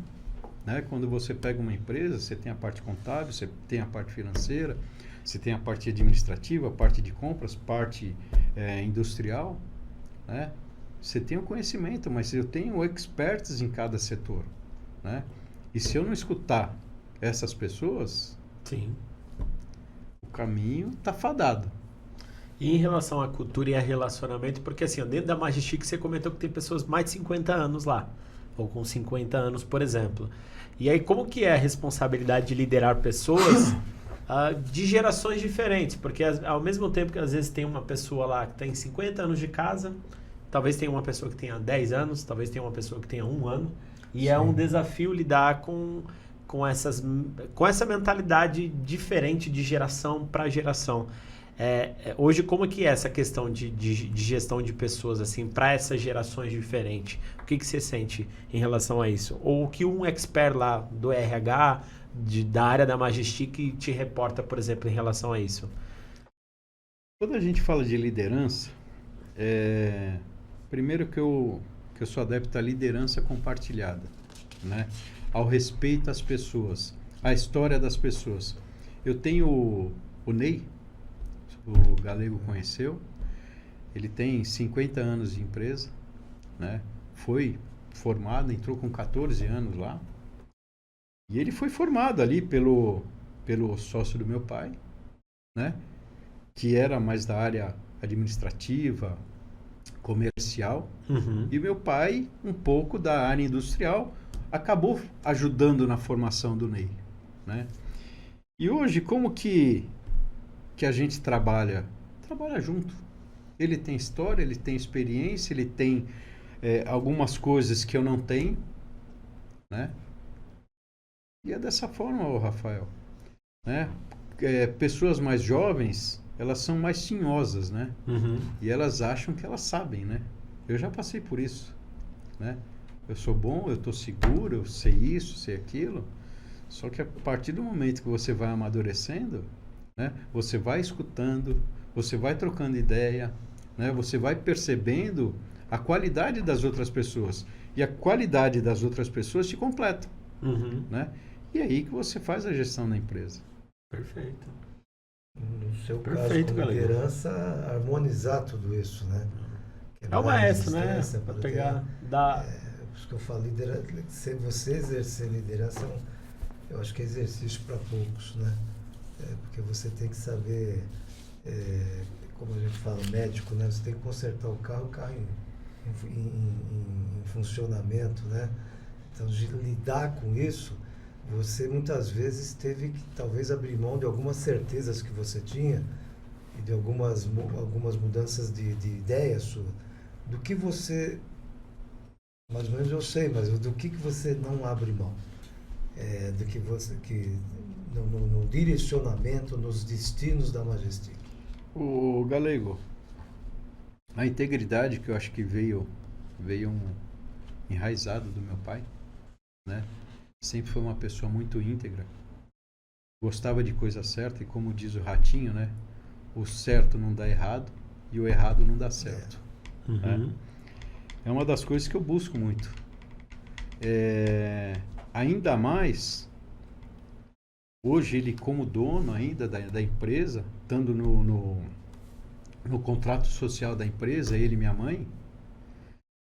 né? Quando você pega uma empresa, você tem a parte contábil, você tem a parte financeira, você tem a parte administrativa, a parte de compras, parte industrial, né? Você tem o conhecimento, mas eu tenho experts em cada setor, né? E se eu não escutar essas pessoas... Sim. O caminho está fadado. E em relação à cultura e a relacionamento, porque assim, dentro da Majestic você comentou que tem pessoas mais de 50 anos lá, ou com 50 anos, por exemplo. E aí, como que é a responsabilidade de liderar pessoas de gerações diferentes? Porque ao mesmo tempo que às vezes tem uma pessoa lá que tem 50 anos de casa, talvez tenha uma pessoa que tenha 10 anos, talvez tenha uma pessoa que tenha 1 ano, e Sim. é um desafio lidar com essa mentalidade diferente de geração para geração. Hoje, como que é essa questão de gestão de pessoas assim para essas gerações diferentes? O que você sente em relação a isso? Ou o que um expert lá do RH, da área da Majestic, te reporta, por exemplo, em relação a isso? Quando a gente fala de liderança, primeiro que eu sou adepto à liderança compartilhada, né? Ao respeito às pessoas, à história das pessoas. Eu tenho o Ney, o Galego conheceu, ele tem 50 anos de empresa, né? Foi formado, entrou com 14 anos lá, e ele foi formado ali pelo sócio do meu pai, né? Que era mais da área administrativa, comercial, e meu pai um pouco da área industrial, acabou ajudando na formação do Ney, né? E hoje, como que a gente trabalha? Trabalha junto. Ele tem história, ele tem experiência, ele tem algumas coisas que eu não tenho, né? E é dessa forma, Rafael, né? Pessoas mais jovens, elas são mais tinhosas, né? E elas acham que elas sabem, né? Eu já passei por isso, né? Eu sou bom, eu estou seguro, eu sei isso, sei aquilo. Só que a partir do momento que você vai amadurecendo, né, você vai escutando, você vai trocando ideia, né, você vai percebendo a qualidade das outras pessoas. E a qualidade das outras pessoas te completa. Né? E é aí que você faz a gestão da empresa. Perfeito. No seu Perfeito, caso, com liderança, harmonizar tudo isso, né? É o maestro, né? Para pegar, por isso que eu falo, se você exercer liderança, eu acho que é exercício para poucos, né? Porque você tem que saber, como a gente fala, médico, né? Você tem que consertar o carro em funcionamento, né? Então, de lidar com isso, você muitas vezes teve que talvez abrir mão de algumas certezas que você tinha e de algumas mudanças de ideia sua. Do que você, mais ou menos eu sei, mas do que você não abre mão? Do que você, no direcionamento, nos destinos da Majestic. O Galego, a integridade que eu acho que veio enraizado do meu pai, né? Sempre foi uma pessoa muito íntegra, gostava de coisa certa e, como diz o Ratinho, né? O certo não dá errado e o errado não dá certo. Né? É uma das coisas que eu busco muito. Ainda mais hoje ele, como dono ainda da empresa, estando no contrato social da empresa, ele e minha mãe,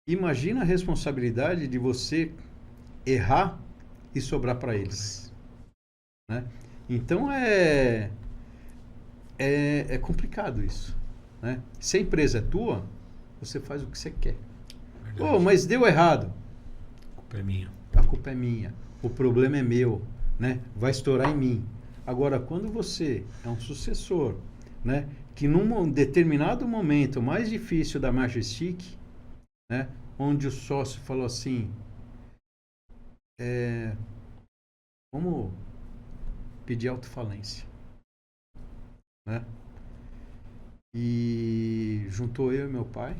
imagina a responsabilidade de você errar e sobrar para eles. Né? Então é complicado isso. Né? Se a empresa é tua, você faz o que você quer. Oh, mas deu errado. A culpa é minha. A culpa é minha. O problema é meu. Né? Vai estourar em mim. Agora, quando você é um sucessor, né, que num determinado momento mais difícil da Majestic, né, onde o sócio falou assim, vamos pedir autofalência, né? E juntou eu e meu pai,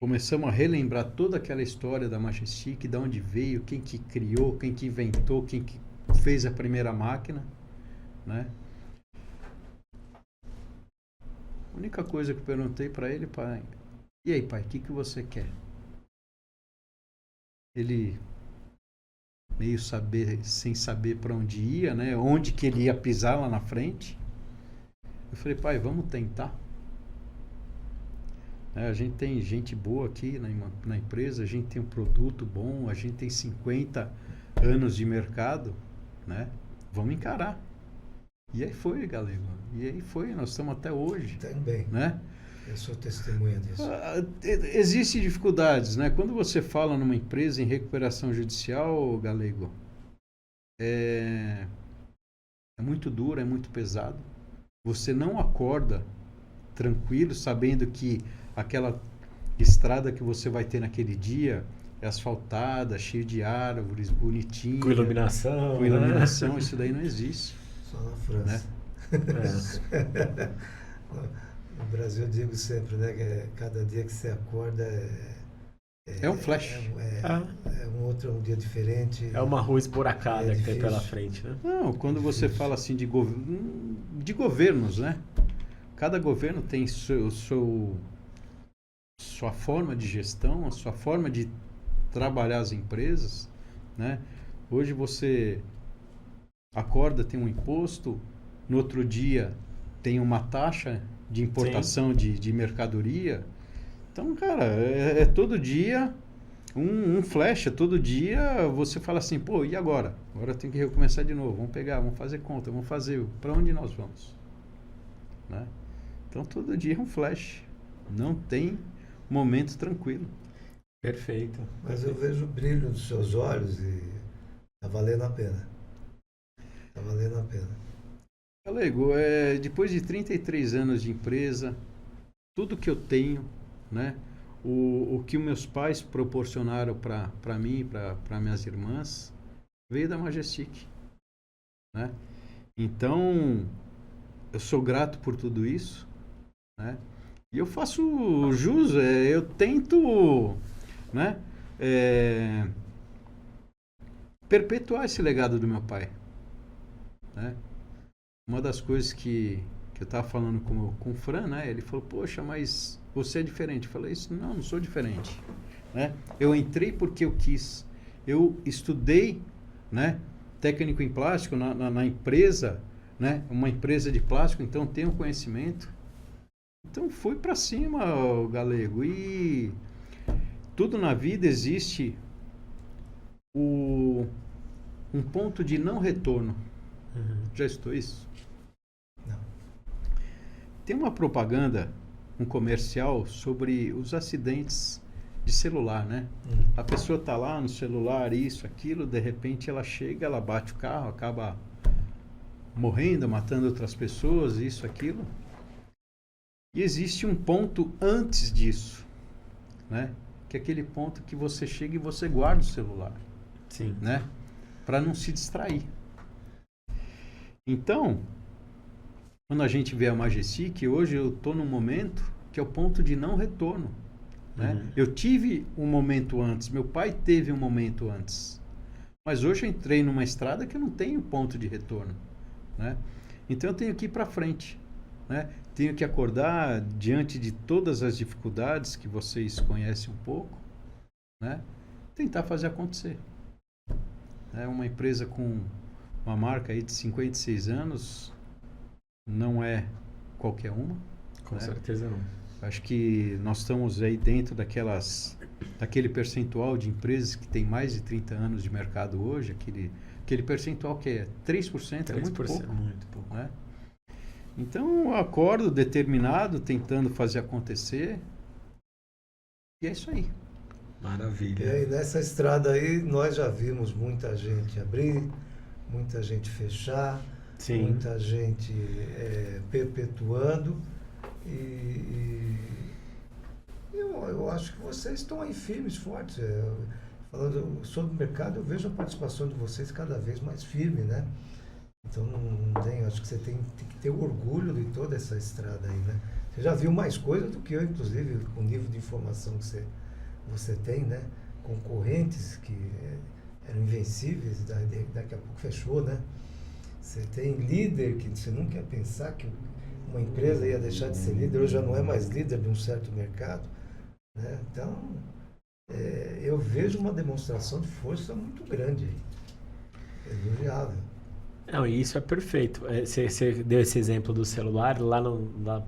começamos a relembrar toda aquela história da Majestic, de onde veio, quem que criou, quem que inventou, quem que fez a primeira máquina, né? A única coisa que eu perguntei para ele, pai, e aí, pai, o que você quer? Ele, meio sem saber para onde ia, né? Onde que ele ia pisar lá na frente. Eu falei, pai, vamos tentar. A gente tem gente boa aqui na empresa, a gente tem um produto bom, a gente tem 50 anos de mercado, né? Vamos encarar. E aí foi, Galego. E aí foi, nós estamos até hoje. Também. Né? Eu sou testemunha disso. Existem dificuldades, né? Quando você fala numa empresa em recuperação judicial, Galego, é muito duro, é muito pesado. Você não acorda tranquilo, sabendo que aquela estrada que você vai ter naquele dia é asfaltada, cheia de árvores, bonitinha. Com iluminação. Com iluminação, né? Isso daí não existe. Só na França. Né? No Brasil eu digo sempre, né, que cada dia que você acorda é um flash. Um dia diferente. É uma rua esburacada que tem pela frente, né? Não, quando você fala assim de governos, né? Cada governo tem sua forma de gestão, a sua forma de trabalhar as empresas, né? Hoje você acorda, tem um imposto, no outro dia tem uma taxa de importação de mercadoria. Então, cara, é todo dia um flash, todo dia você fala assim, pô, e agora? Agora tem que recomeçar de novo, vamos pegar, vamos fazer conta, vamos fazer, para onde nós vamos? Né? Então, todo dia é um flash, não tem momento tranquilo. Perfeito. Mas eu vejo o brilho nos seus olhos e tá valendo a pena. Tá valendo a pena. Galego, depois de 33 anos de empresa, tudo que eu tenho, né, o que meus pais proporcionaram para mim, para minhas irmãs, veio da Majestic. Né? Então, eu sou grato por tudo isso. Né? E eu faço jus, eu tento, né, perpetuar esse legado do meu pai. Né? Uma das coisas que eu estava falando com o Fran, né? Ele falou, poxa, mas você é diferente. Eu falei, não sou diferente. Né? Eu entrei porque eu quis. Eu estudei, né, técnico em plástico na empresa, né? Uma empresa de plástico, então tenho conhecimento. Então fui para cima, Galego. E tudo na vida existe um ponto de não retorno. Já estou isso? Não. Tem uma propaganda, um comercial sobre os acidentes de celular, né? A pessoa tá lá no celular, isso, aquilo, de repente ela chega, ela bate o carro, acaba morrendo, matando outras pessoas, isso, aquilo. E existe um ponto antes disso, né? Que é aquele ponto que você chega e você guarda o celular. Sim. Né? Para não se distrair. Então, quando a gente vê a Majestic, hoje eu estou num momento que é o ponto de não retorno. Né? Eu tive um momento antes, meu pai teve um momento antes. Mas hoje eu entrei numa estrada que eu não tenho ponto de retorno. Né? Então eu tenho que ir para frente. Né? Tenho que acordar diante de todas as dificuldades que vocês conhecem um pouco. Né? Tentar fazer acontecer. É uma empresa com uma marca aí de 56 anos, não é qualquer uma. Com né? certeza não. Acho que nós estamos aí dentro daquele percentual de empresas que tem mais de 30 anos de mercado hoje, aquele percentual que é 3%, é muito pouco. Muito pouco. Né? Então eu acordo determinado, tentando fazer acontecer, e é isso aí. Maravilha. E aí, nessa estrada aí, nós já vimos muita gente abrir, muita gente fechar, Sim. muita gente perpetuando. E eu acho que vocês estão aí firmes, fortes. Falando sobre o mercado, eu vejo a participação de vocês cada vez mais firme, né? Então, não tem, acho que você tem que ter orgulho de toda essa estrada aí, né? Você já viu mais coisa do que eu, inclusive, com o nível de informação que você tem, né? Concorrentes que eram invencíveis, daqui a pouco fechou, né? Você tem líder que você nunca ia pensar que uma empresa ia deixar de ser líder, hoje já não é mais líder de um certo mercado, né? Então, eu vejo uma demonstração de força muito grande aí. Elogiável. Não, e isso é perfeito. Você deu esse exemplo do celular,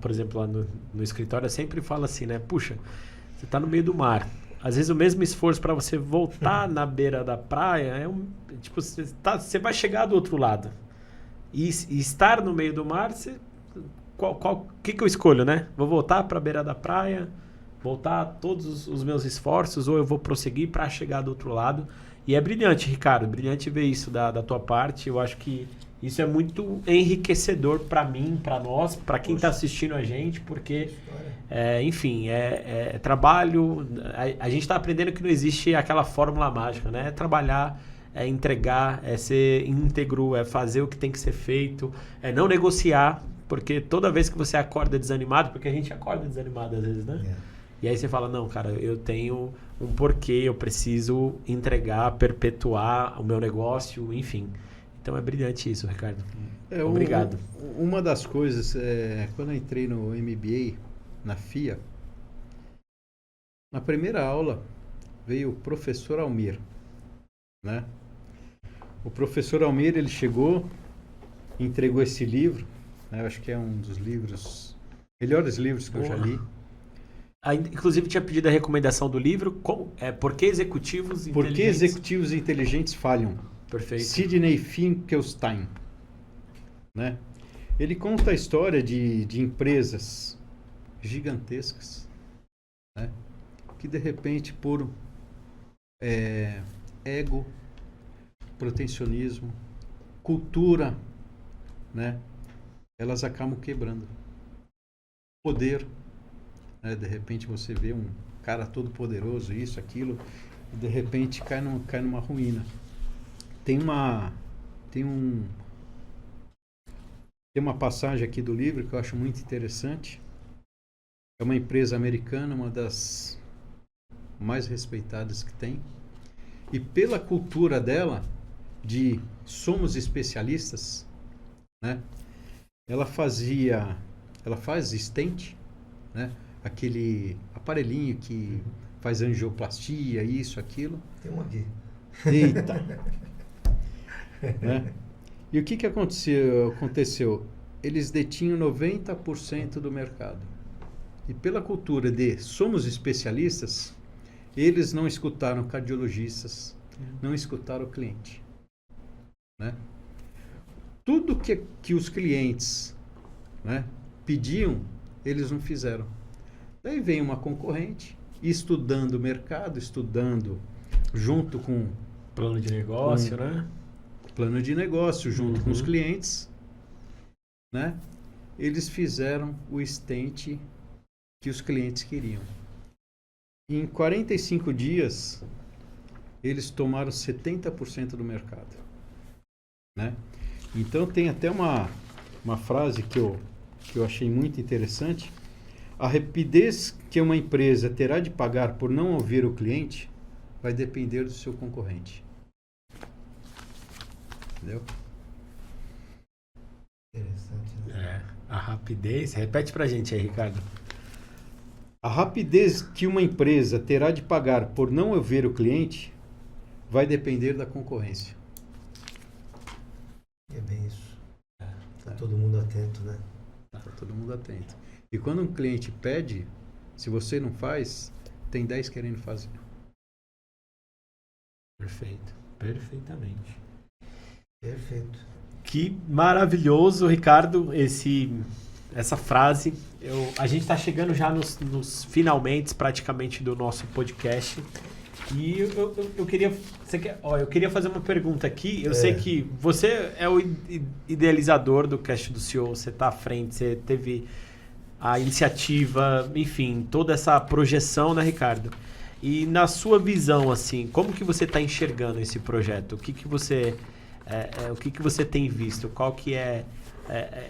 por exemplo, lá no escritório, eu sempre falo assim, né? Puxa, você está no meio do mar. Às vezes o mesmo esforço para você voltar na beira da praia tipo, você vai chegar do outro lado. E estar no meio do mar, o que eu escolho, né? Vou voltar para a beira da praia, voltar todos os meus esforços, ou eu vou prosseguir para chegar do outro lado. E é brilhante, Ricardo, brilhante ver isso da tua parte. Eu acho que isso é muito enriquecedor para mim, para nós, para quem está assistindo a gente, porque, enfim, é trabalho. A gente está aprendendo que não existe aquela fórmula mágica, né? É trabalhar, é entregar, é ser íntegro, é fazer o que tem que ser feito, é não negociar, porque toda vez que você acorda desanimado, porque a gente acorda desanimado às vezes, né? E aí você fala, não, cara, eu tenho um porquê, eu preciso entregar, perpetuar o meu negócio, enfim. Então é brilhante isso, Ricardo. Obrigado. Uma das coisas, quando eu entrei no MBA, na FIA, na primeira aula veio o professor Almir, né? O professor Almir, ele chegou, entregou esse livro, né? Eu acho que é um dos melhores livros que eu já li. Inclusive tinha pedido a recomendação do livro, Por que Executivos Inteligentes... Por que Executivos Inteligentes Falham? Perfeito. Sidney Finkelstein, né? Ele conta a história de empresas gigantescas, né? Que de repente por ego, protecionismo, cultura, né? Elas acabam quebrando. Poder, né? De repente você vê um cara todo poderoso, isso, aquilo, e de repente cai numa ruína. Tem uma passagem aqui do livro que eu acho muito interessante. É uma empresa americana, uma das mais respeitadas que tem. E pela cultura dela, de somos especialistas, né? Ela faz stent, né? Aquele aparelhinho que faz angioplastia, isso, aquilo. Tem um aqui. Eita! Né? E o que aconteceu? Eles detinham 90% do mercado. E pela cultura de somos especialistas, eles não escutaram cardiologistas, não escutaram o cliente. Né? Tudo que os clientes, né, pediam, eles não fizeram. Daí vem uma concorrente, estudando o mercado, estudando junto com Plano de negócio, né? o plano de negócio, junto com os clientes, né? Eles fizeram o stent que os clientes queriam. E em 45 dias, eles tomaram 70% do mercado, né? Então tem até uma frase que eu achei muito interessante. A rapidez que uma empresa terá de pagar por não ouvir o cliente vai depender do seu concorrente. Entendeu? Interessante, né? A rapidez. Repete pra gente aí, Ricardo. A rapidez que uma empresa terá de pagar por não ouvir o cliente vai depender da concorrência. É bem isso. Tá todo mundo atento, né? Tá todo mundo atento. E quando um cliente pede, se você não faz, tem 10 querendo fazer. Perfeito. Perfeitamente. Perfeito. Que maravilhoso, Ricardo, essa frase. A gente está chegando já nos finalmente, praticamente, do nosso podcast. E eu queria fazer uma pergunta aqui. Eu sei que você é o idealizador do Cast do CEO, você está à frente, você teve a iniciativa, enfim, toda essa projeção, né, Ricardo? E na sua visão, assim, como que você está enxergando esse projeto? O que você tem visto? Qual que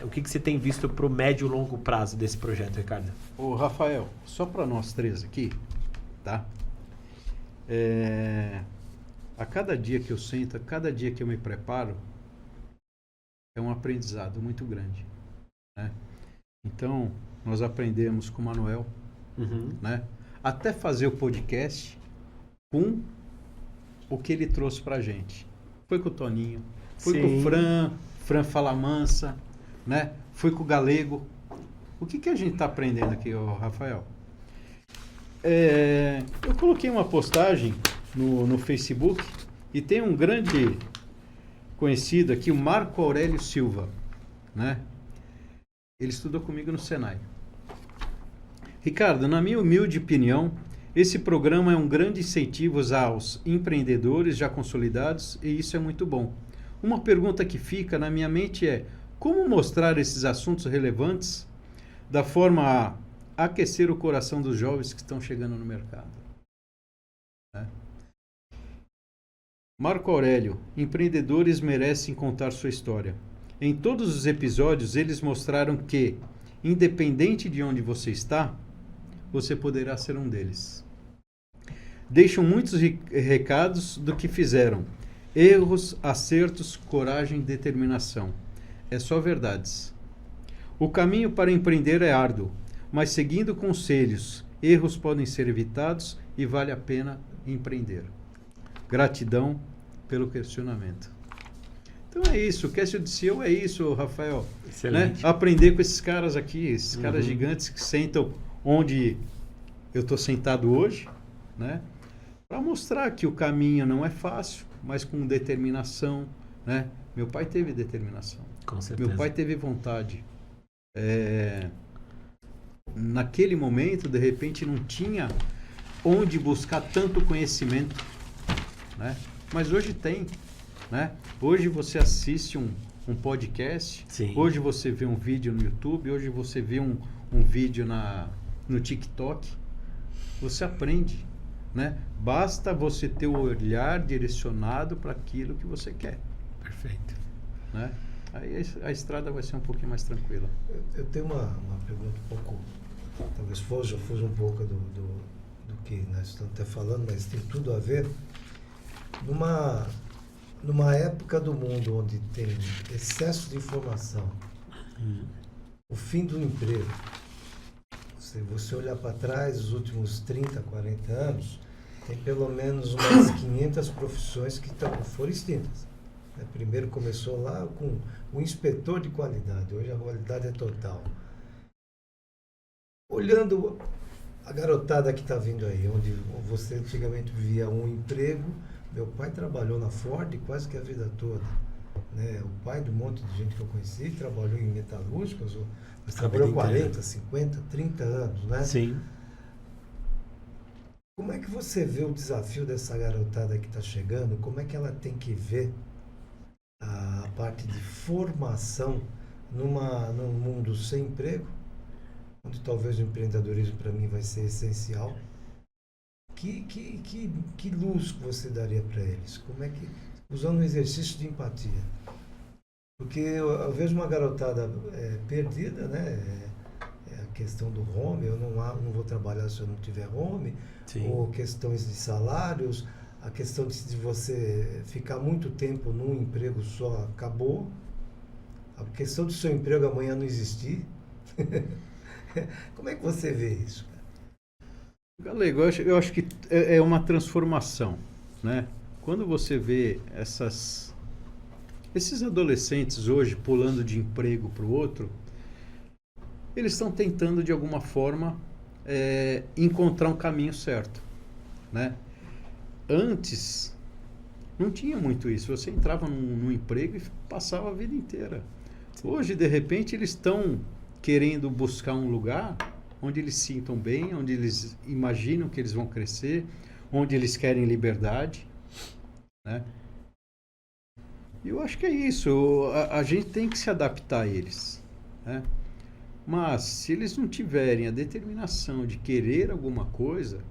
o que você tem visto para o médio e longo prazo desse projeto, Ricardo? Ô, Rafael, só para nós três aqui, tá? A cada dia que eu sento, a cada dia que eu me preparo, é um aprendizado muito grande, né? Então, nós aprendemos com o Manuel, né? Até fazer o podcast com o que ele trouxe pra gente. Foi com o Toninho, foi com o Fran Fala Mansa, né? Foi com o Galego. O que a gente está aprendendo aqui, Rafael? Eu coloquei uma postagem no Facebook e tem um grande conhecido aqui, o Marco Aurélio Silva, né? Ele estudou comigo no Senai. Ricardo, na minha humilde opinião, esse programa é um grande incentivo aos empreendedores já consolidados e isso é muito bom. Uma pergunta que fica na minha mente é: como mostrar esses assuntos relevantes da forma a aquecer o coração dos jovens que estão chegando no mercado? Né? Marco Aurélio, empreendedores merecem contar sua história. Em todos os episódios, eles mostraram que, independente de onde você está, você poderá ser um deles. Deixam muitos recados do que fizeram. Erros, acertos, coragem, determinação. É só verdades. O caminho para empreender é árduo, mas seguindo conselhos, erros podem ser evitados e vale a pena empreender. Gratidão pelo questionamento. Então é isso, o Cast do CEO é isso, Rafael. Excelente. Né? Aprender com esses caras aqui, esses caras gigantes que sentam onde eu estou sentado hoje, né? Para mostrar que o caminho não é fácil, mas com determinação, né? Meu pai teve determinação. Com certeza. Meu pai teve vontade. Naquele momento, de repente, não tinha onde buscar tanto conhecimento, né? Mas hoje tem, né? Hoje você assiste um podcast, Sim. Hoje você vê um vídeo no YouTube, hoje você vê um vídeo no TikTok. Você aprende, né? Basta você ter o olhar direcionado para aquilo que você quer. Perfeito. Né? Aí a estrada vai ser um pouquinho mais tranquila. Eu tenho uma pergunta um pouco, talvez fuja um pouco do que nós estamos até falando, mas tem tudo a ver. Numa época do mundo onde tem excesso de informação, o fim do emprego, se você olhar para trás, os últimos 30, 40 anos, tem pelo menos umas 500 profissões que foram extintas. Primeiro começou lá com o inspetor de qualidade, hoje a qualidade é total. Olhando a garotada que está vindo aí, onde você antigamente vivia um emprego, meu pai trabalhou na Ford quase que a vida toda. Né? O pai de um monte de gente que eu conheci trabalhou em metalúrgicas, mas trabalhou 40, 50, 30 anos. Né? Sim. Como é que você vê o desafio dessa garotada que está chegando? Como é que ela tem que ver a parte de formação num mundo sem emprego, onde talvez o empreendedorismo para mim vai ser essencial? Que luz você daria para eles? Como é que, usando um exercício de empatia? Porque eu vejo uma garotada perdida, né? A questão do home, eu não vou trabalhar se eu não tiver home, Sim. ou questões de salários, a questão de você ficar muito tempo num emprego só acabou, a questão do seu emprego amanhã não existir. Como é que você vê isso? Galego, eu acho que é uma transformação, né? Quando você vê esses adolescentes hoje pulando de emprego para o outro, eles estão tentando de alguma forma encontrar um caminho certo, né? Antes não tinha muito isso. Você entrava num emprego e passava a vida inteira. Hoje, de repente, eles estão querendo buscar um lugar onde eles se sintam bem, onde eles imaginam que eles vão crescer, onde eles querem liberdade, né? E eu acho que é isso. A gente tem que se adaptar a eles, né? Mas se eles não tiverem a determinação de querer alguma coisa,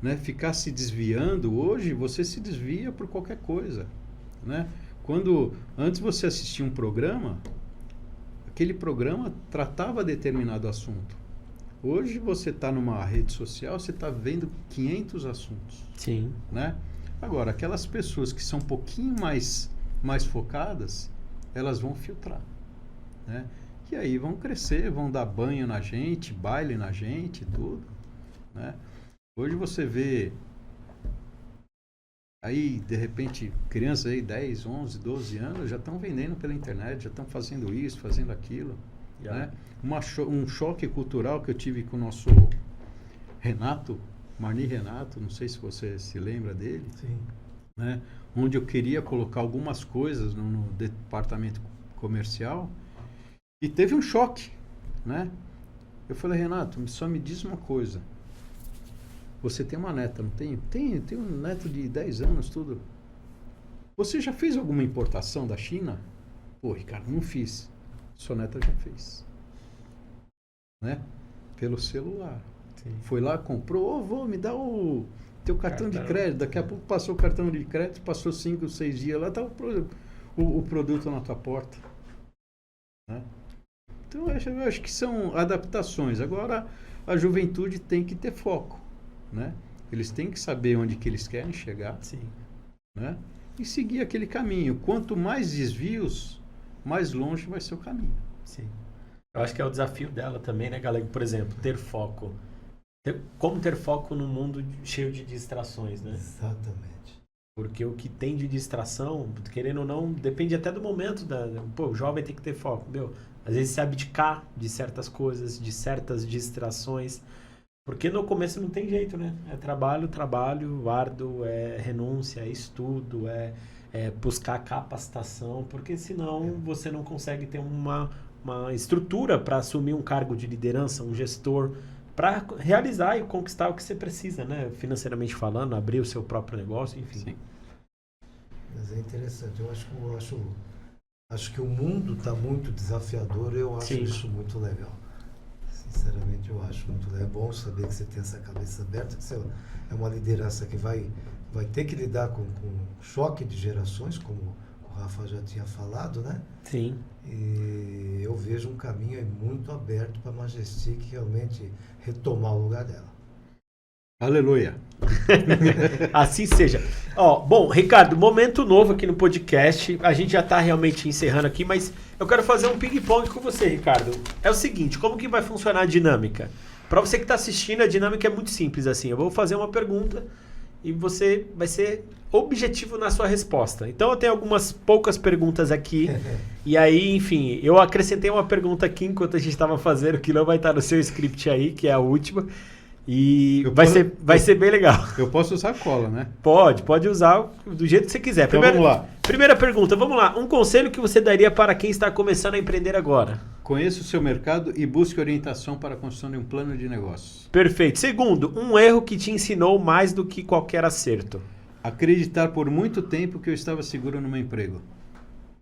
né, ficar se desviando, hoje você se desvia por qualquer coisa, né? Quando antes você assistia um programa, aquele programa tratava determinado assunto. Hoje você está numa rede social, você está vendo 500 assuntos. Sim. Né? Agora, aquelas pessoas que são um pouquinho mais focadas, elas vão filtrar, né? E aí vão crescer, vão dar banho na gente, baile na gente, tudo, né? Hoje você vê aí, de repente, crianças aí 10, 11, 12 anos já estão vendendo pela internet, já estão fazendo isso, fazendo aquilo, né? Um choque cultural que eu tive com o nosso Renato, Marni Renato, não sei se você se lembra dele. Sim. Né? Onde eu queria colocar algumas coisas no departamento comercial e teve um choque, né? Eu falei, Renato, só me diz uma coisa. Você tem uma neta, não tem? Tem um neto de 10 anos, tudo. Você já fez alguma importação da China? Pô, Ricardo, não fiz. Sua neta já fez. Né? Pelo celular. Sim. Foi lá, comprou, vô, me dá o teu cartão de crédito. Daqui a pouco passou o cartão de crédito, passou 5, 6 dias, lá está o produto na tua porta. Né? Então, eu acho que são adaptações. Agora, a juventude tem que ter foco. Né? Eles têm que saber onde que eles querem chegar. Sim. Né? E seguir aquele caminho. Quanto mais desvios, mais longe vai ser o caminho. Sim. Eu acho que é o desafio dela também, né, galera? Por exemplo, ter foco. Como ter foco num mundo cheio de distrações, né? Exatamente. Porque o que tem de distração, querendo ou não, depende até do momento. Pô, o jovem tem que ter foco. Às vezes se abdicar de certas coisas, de certas distrações. Porque no começo não tem jeito, né? É trabalho, árduo, é renúncia, é estudo, é buscar capacitação, porque senão você não consegue ter uma estrutura para assumir um cargo de liderança, um gestor, para realizar e conquistar o que você precisa, né? Financeiramente falando, abrir o seu próprio negócio, enfim. Sim. Mas é interessante. Eu acho que o mundo está muito desafiador. Eu acho isso muito legal. Sinceramente, eu acho muito legal. É bom saber que você tem essa cabeça aberta, que você é uma liderança que vai ter que lidar com choque de gerações, como o Rafa já tinha falado, né? Sim. E eu vejo um caminho aí muito aberto para a Majestic realmente retomar o lugar dela. Aleluia. Assim seja. Bom, Ricardo, momento novo aqui no podcast. A gente já está realmente encerrando aqui, mas eu quero fazer um ping-pong com você, Ricardo. É o seguinte, como que vai funcionar a dinâmica? Para você que está assistindo, a dinâmica é muito simples assim. Eu vou fazer uma pergunta e você vai ser objetivo na sua resposta. Então eu tenho algumas poucas perguntas aqui. E aí, enfim, eu acrescentei uma pergunta aqui enquanto a gente estava fazendo, que não vai estar no seu script aí, que é a última. E vai ser bem legal. Eu posso usar cola, né? Pode usar do jeito que você quiser. Então vamos lá. Primeira pergunta, vamos lá. Um conselho que você daria para quem está começando a empreender agora? Conheça o seu mercado e busque orientação para a construção de um plano de negócios. Perfeito. Segundo, um erro que te ensinou mais do que qualquer acerto. Acreditar por muito tempo que eu estava seguro no meu emprego.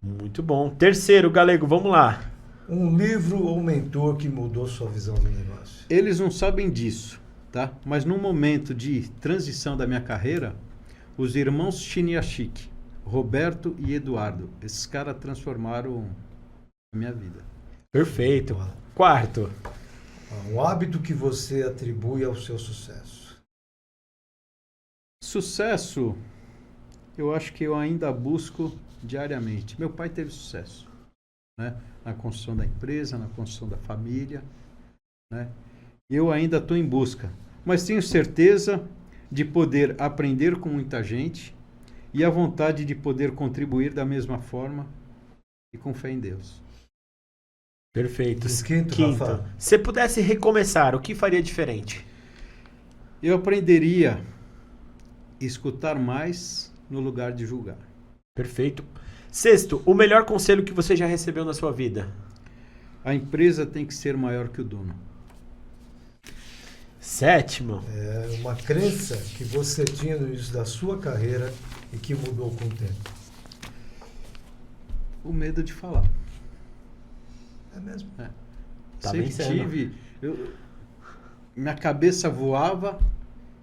Muito bom. Terceiro, Galego, vamos lá. Um livro ou mentor que mudou sua visão do negócio. Eles não sabem disso, tá? Mas num momento de transição da minha carreira, os irmãos Chiniachik, Roberto e Eduardo, esses caras transformaram a minha vida. Perfeito. Quarto. Um hábito que você atribui ao seu sucesso. Sucesso, eu acho que eu ainda busco diariamente. Meu pai teve sucesso, né? Na construção da empresa, na construção da família, né? Eu ainda estou em busca, mas tenho certeza de poder aprender com muita gente e a vontade de poder contribuir da mesma forma e com fé em Deus. Perfeito. E quinto, Rafa? Se pudesse recomeçar, o que faria diferente? Eu aprenderia a escutar mais no lugar de julgar. Perfeito. Sexto, o melhor conselho que você já recebeu na sua vida? A empresa tem que ser maior que o dono. Sétimo. É uma crença que você tinha no início da sua carreira e que mudou com o tempo. O medo de falar. É mesmo? É. Tá Sempre vencendo. tive. Minha cabeça voava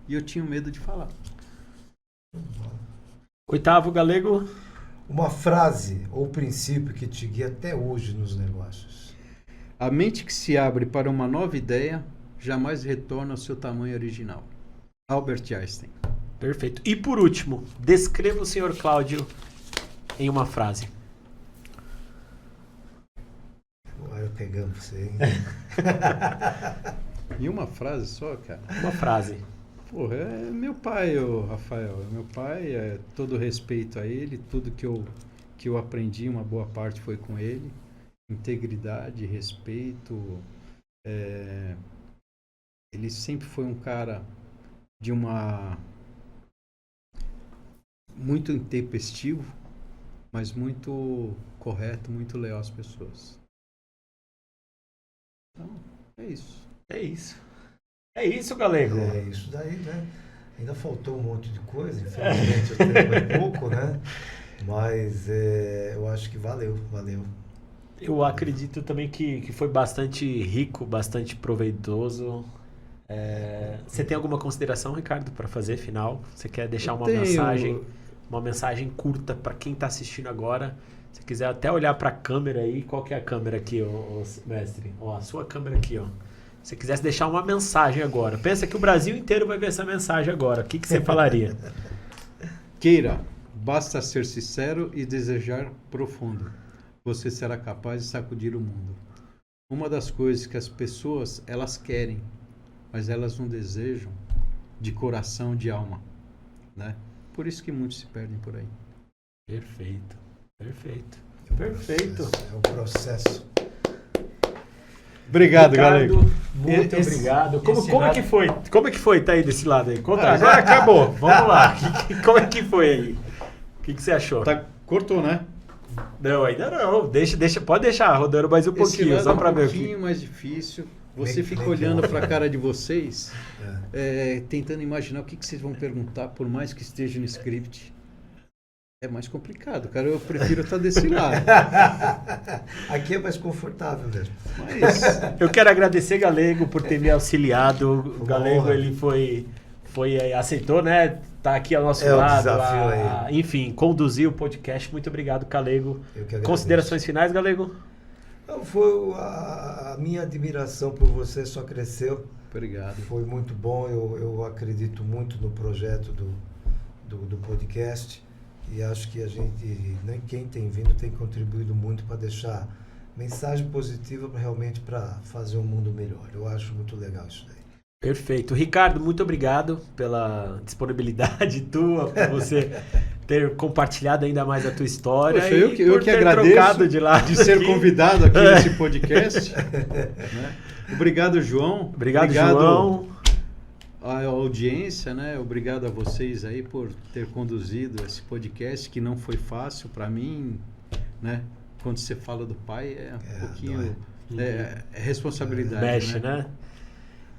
e eu tinha medo de falar. Oitavo, Galego. Uma frase ou princípio que te guia até hoje nos negócios. A mente que se abre para uma nova ideia jamais retorna ao seu tamanho original. Albert Einstein. Perfeito. E por último, descreva o Sr. Cláudio em uma frase. Agora pegamos você, hein? E uma frase só, cara? Uma frase. Porra, é meu pai, ô Rafael. Meu pai, todo respeito a ele, tudo que eu aprendi, uma boa parte foi com ele. Integridade, respeito. Ele sempre foi um cara de muito intempestivo, mas muito correto, muito leal às pessoas. Então, é isso. É isso. É isso, Galego. É isso daí, né? Ainda faltou um monte de coisa, infelizmente o tempo é pouco, né? Mas eu acho que valeu. Eu acredito também que foi bastante rico, bastante proveitoso. Você tem alguma consideração, Ricardo, para fazer final? Você quer deixar uma mensagem curta para quem está assistindo agora? Se quiser até olhar para a câmera aí, qual que é a câmera aqui, ô mestre? Ó, a sua câmera aqui, ó. Se você quisesse deixar uma mensagem agora, pensa que o Brasil inteiro vai ver essa mensagem agora. O que você falaria? Queira, basta ser sincero e desejar profundo. Você será capaz de sacudir o mundo. Uma das coisas que as pessoas, elas querem, mas elas não desejam de coração, de alma, né? Por isso que muitos se perdem por aí. Perfeito. É o processo. Obrigado, Ricardo, galera. muito obrigado. Como é lado... que foi? Como é que foi? Tá aí desse lado aí. Conta. Agora acabou. Vamos lá. Como é que foi aí? O que você achou? Cortou, né? Não, ainda não. Pode deixar rodando mais um pouquinho, só para ver um pouquinho mais difícil. Você fica olhando para a cara de vocês, tentando imaginar o que vocês vão perguntar, por mais que esteja no script. É mais complicado, cara. Eu prefiro estar desse lado. Aqui é mais confortável mesmo. Mas eu quero agradecer, Galego, por ter me auxiliado. O Galego, honra. ele aceitou, né? Tá aqui ao nosso lado. Enfim, conduzir o podcast. Muito obrigado, Galego. Considerações finais, Galego? Não, foi a minha admiração por você só cresceu. Obrigado. Foi muito bom. Eu acredito muito no projeto do podcast. E acho que quem tem vindo tem contribuído muito para deixar mensagem positiva realmente para fazer um mundo melhor. Eu acho muito legal isso daí. Perfeito. Ricardo, muito obrigado pela disponibilidade tua, por você ter compartilhado ainda mais a tua história. Poxa, eu que agradeço de ser convidado aqui nesse podcast. Né? Obrigado, João. Obrigado, João. A audiência, né? Obrigado a vocês aí por ter conduzido esse podcast, que não foi fácil para mim, né? Quando você fala do pai, é um pouquinho é responsabilidade. Mexe, né?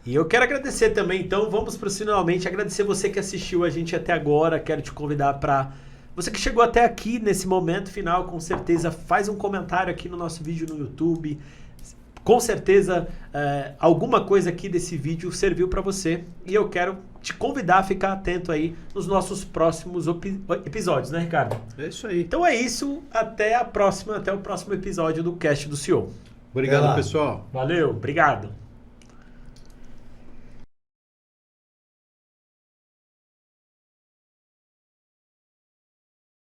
E eu quero agradecer também, então vamos para finalmente agradecer você que assistiu a gente até agora. Quero te convidar para você que chegou até aqui nesse momento final, com certeza faz um comentário aqui no nosso vídeo no YouTube. Com certeza alguma coisa aqui desse vídeo serviu para você e eu quero te convidar a ficar atento aí nos nossos próximos episódios, né, Ricardo? É isso aí. Então é isso, até o próximo episódio do Cast do CEO. Obrigado, pessoal. Valeu, obrigado.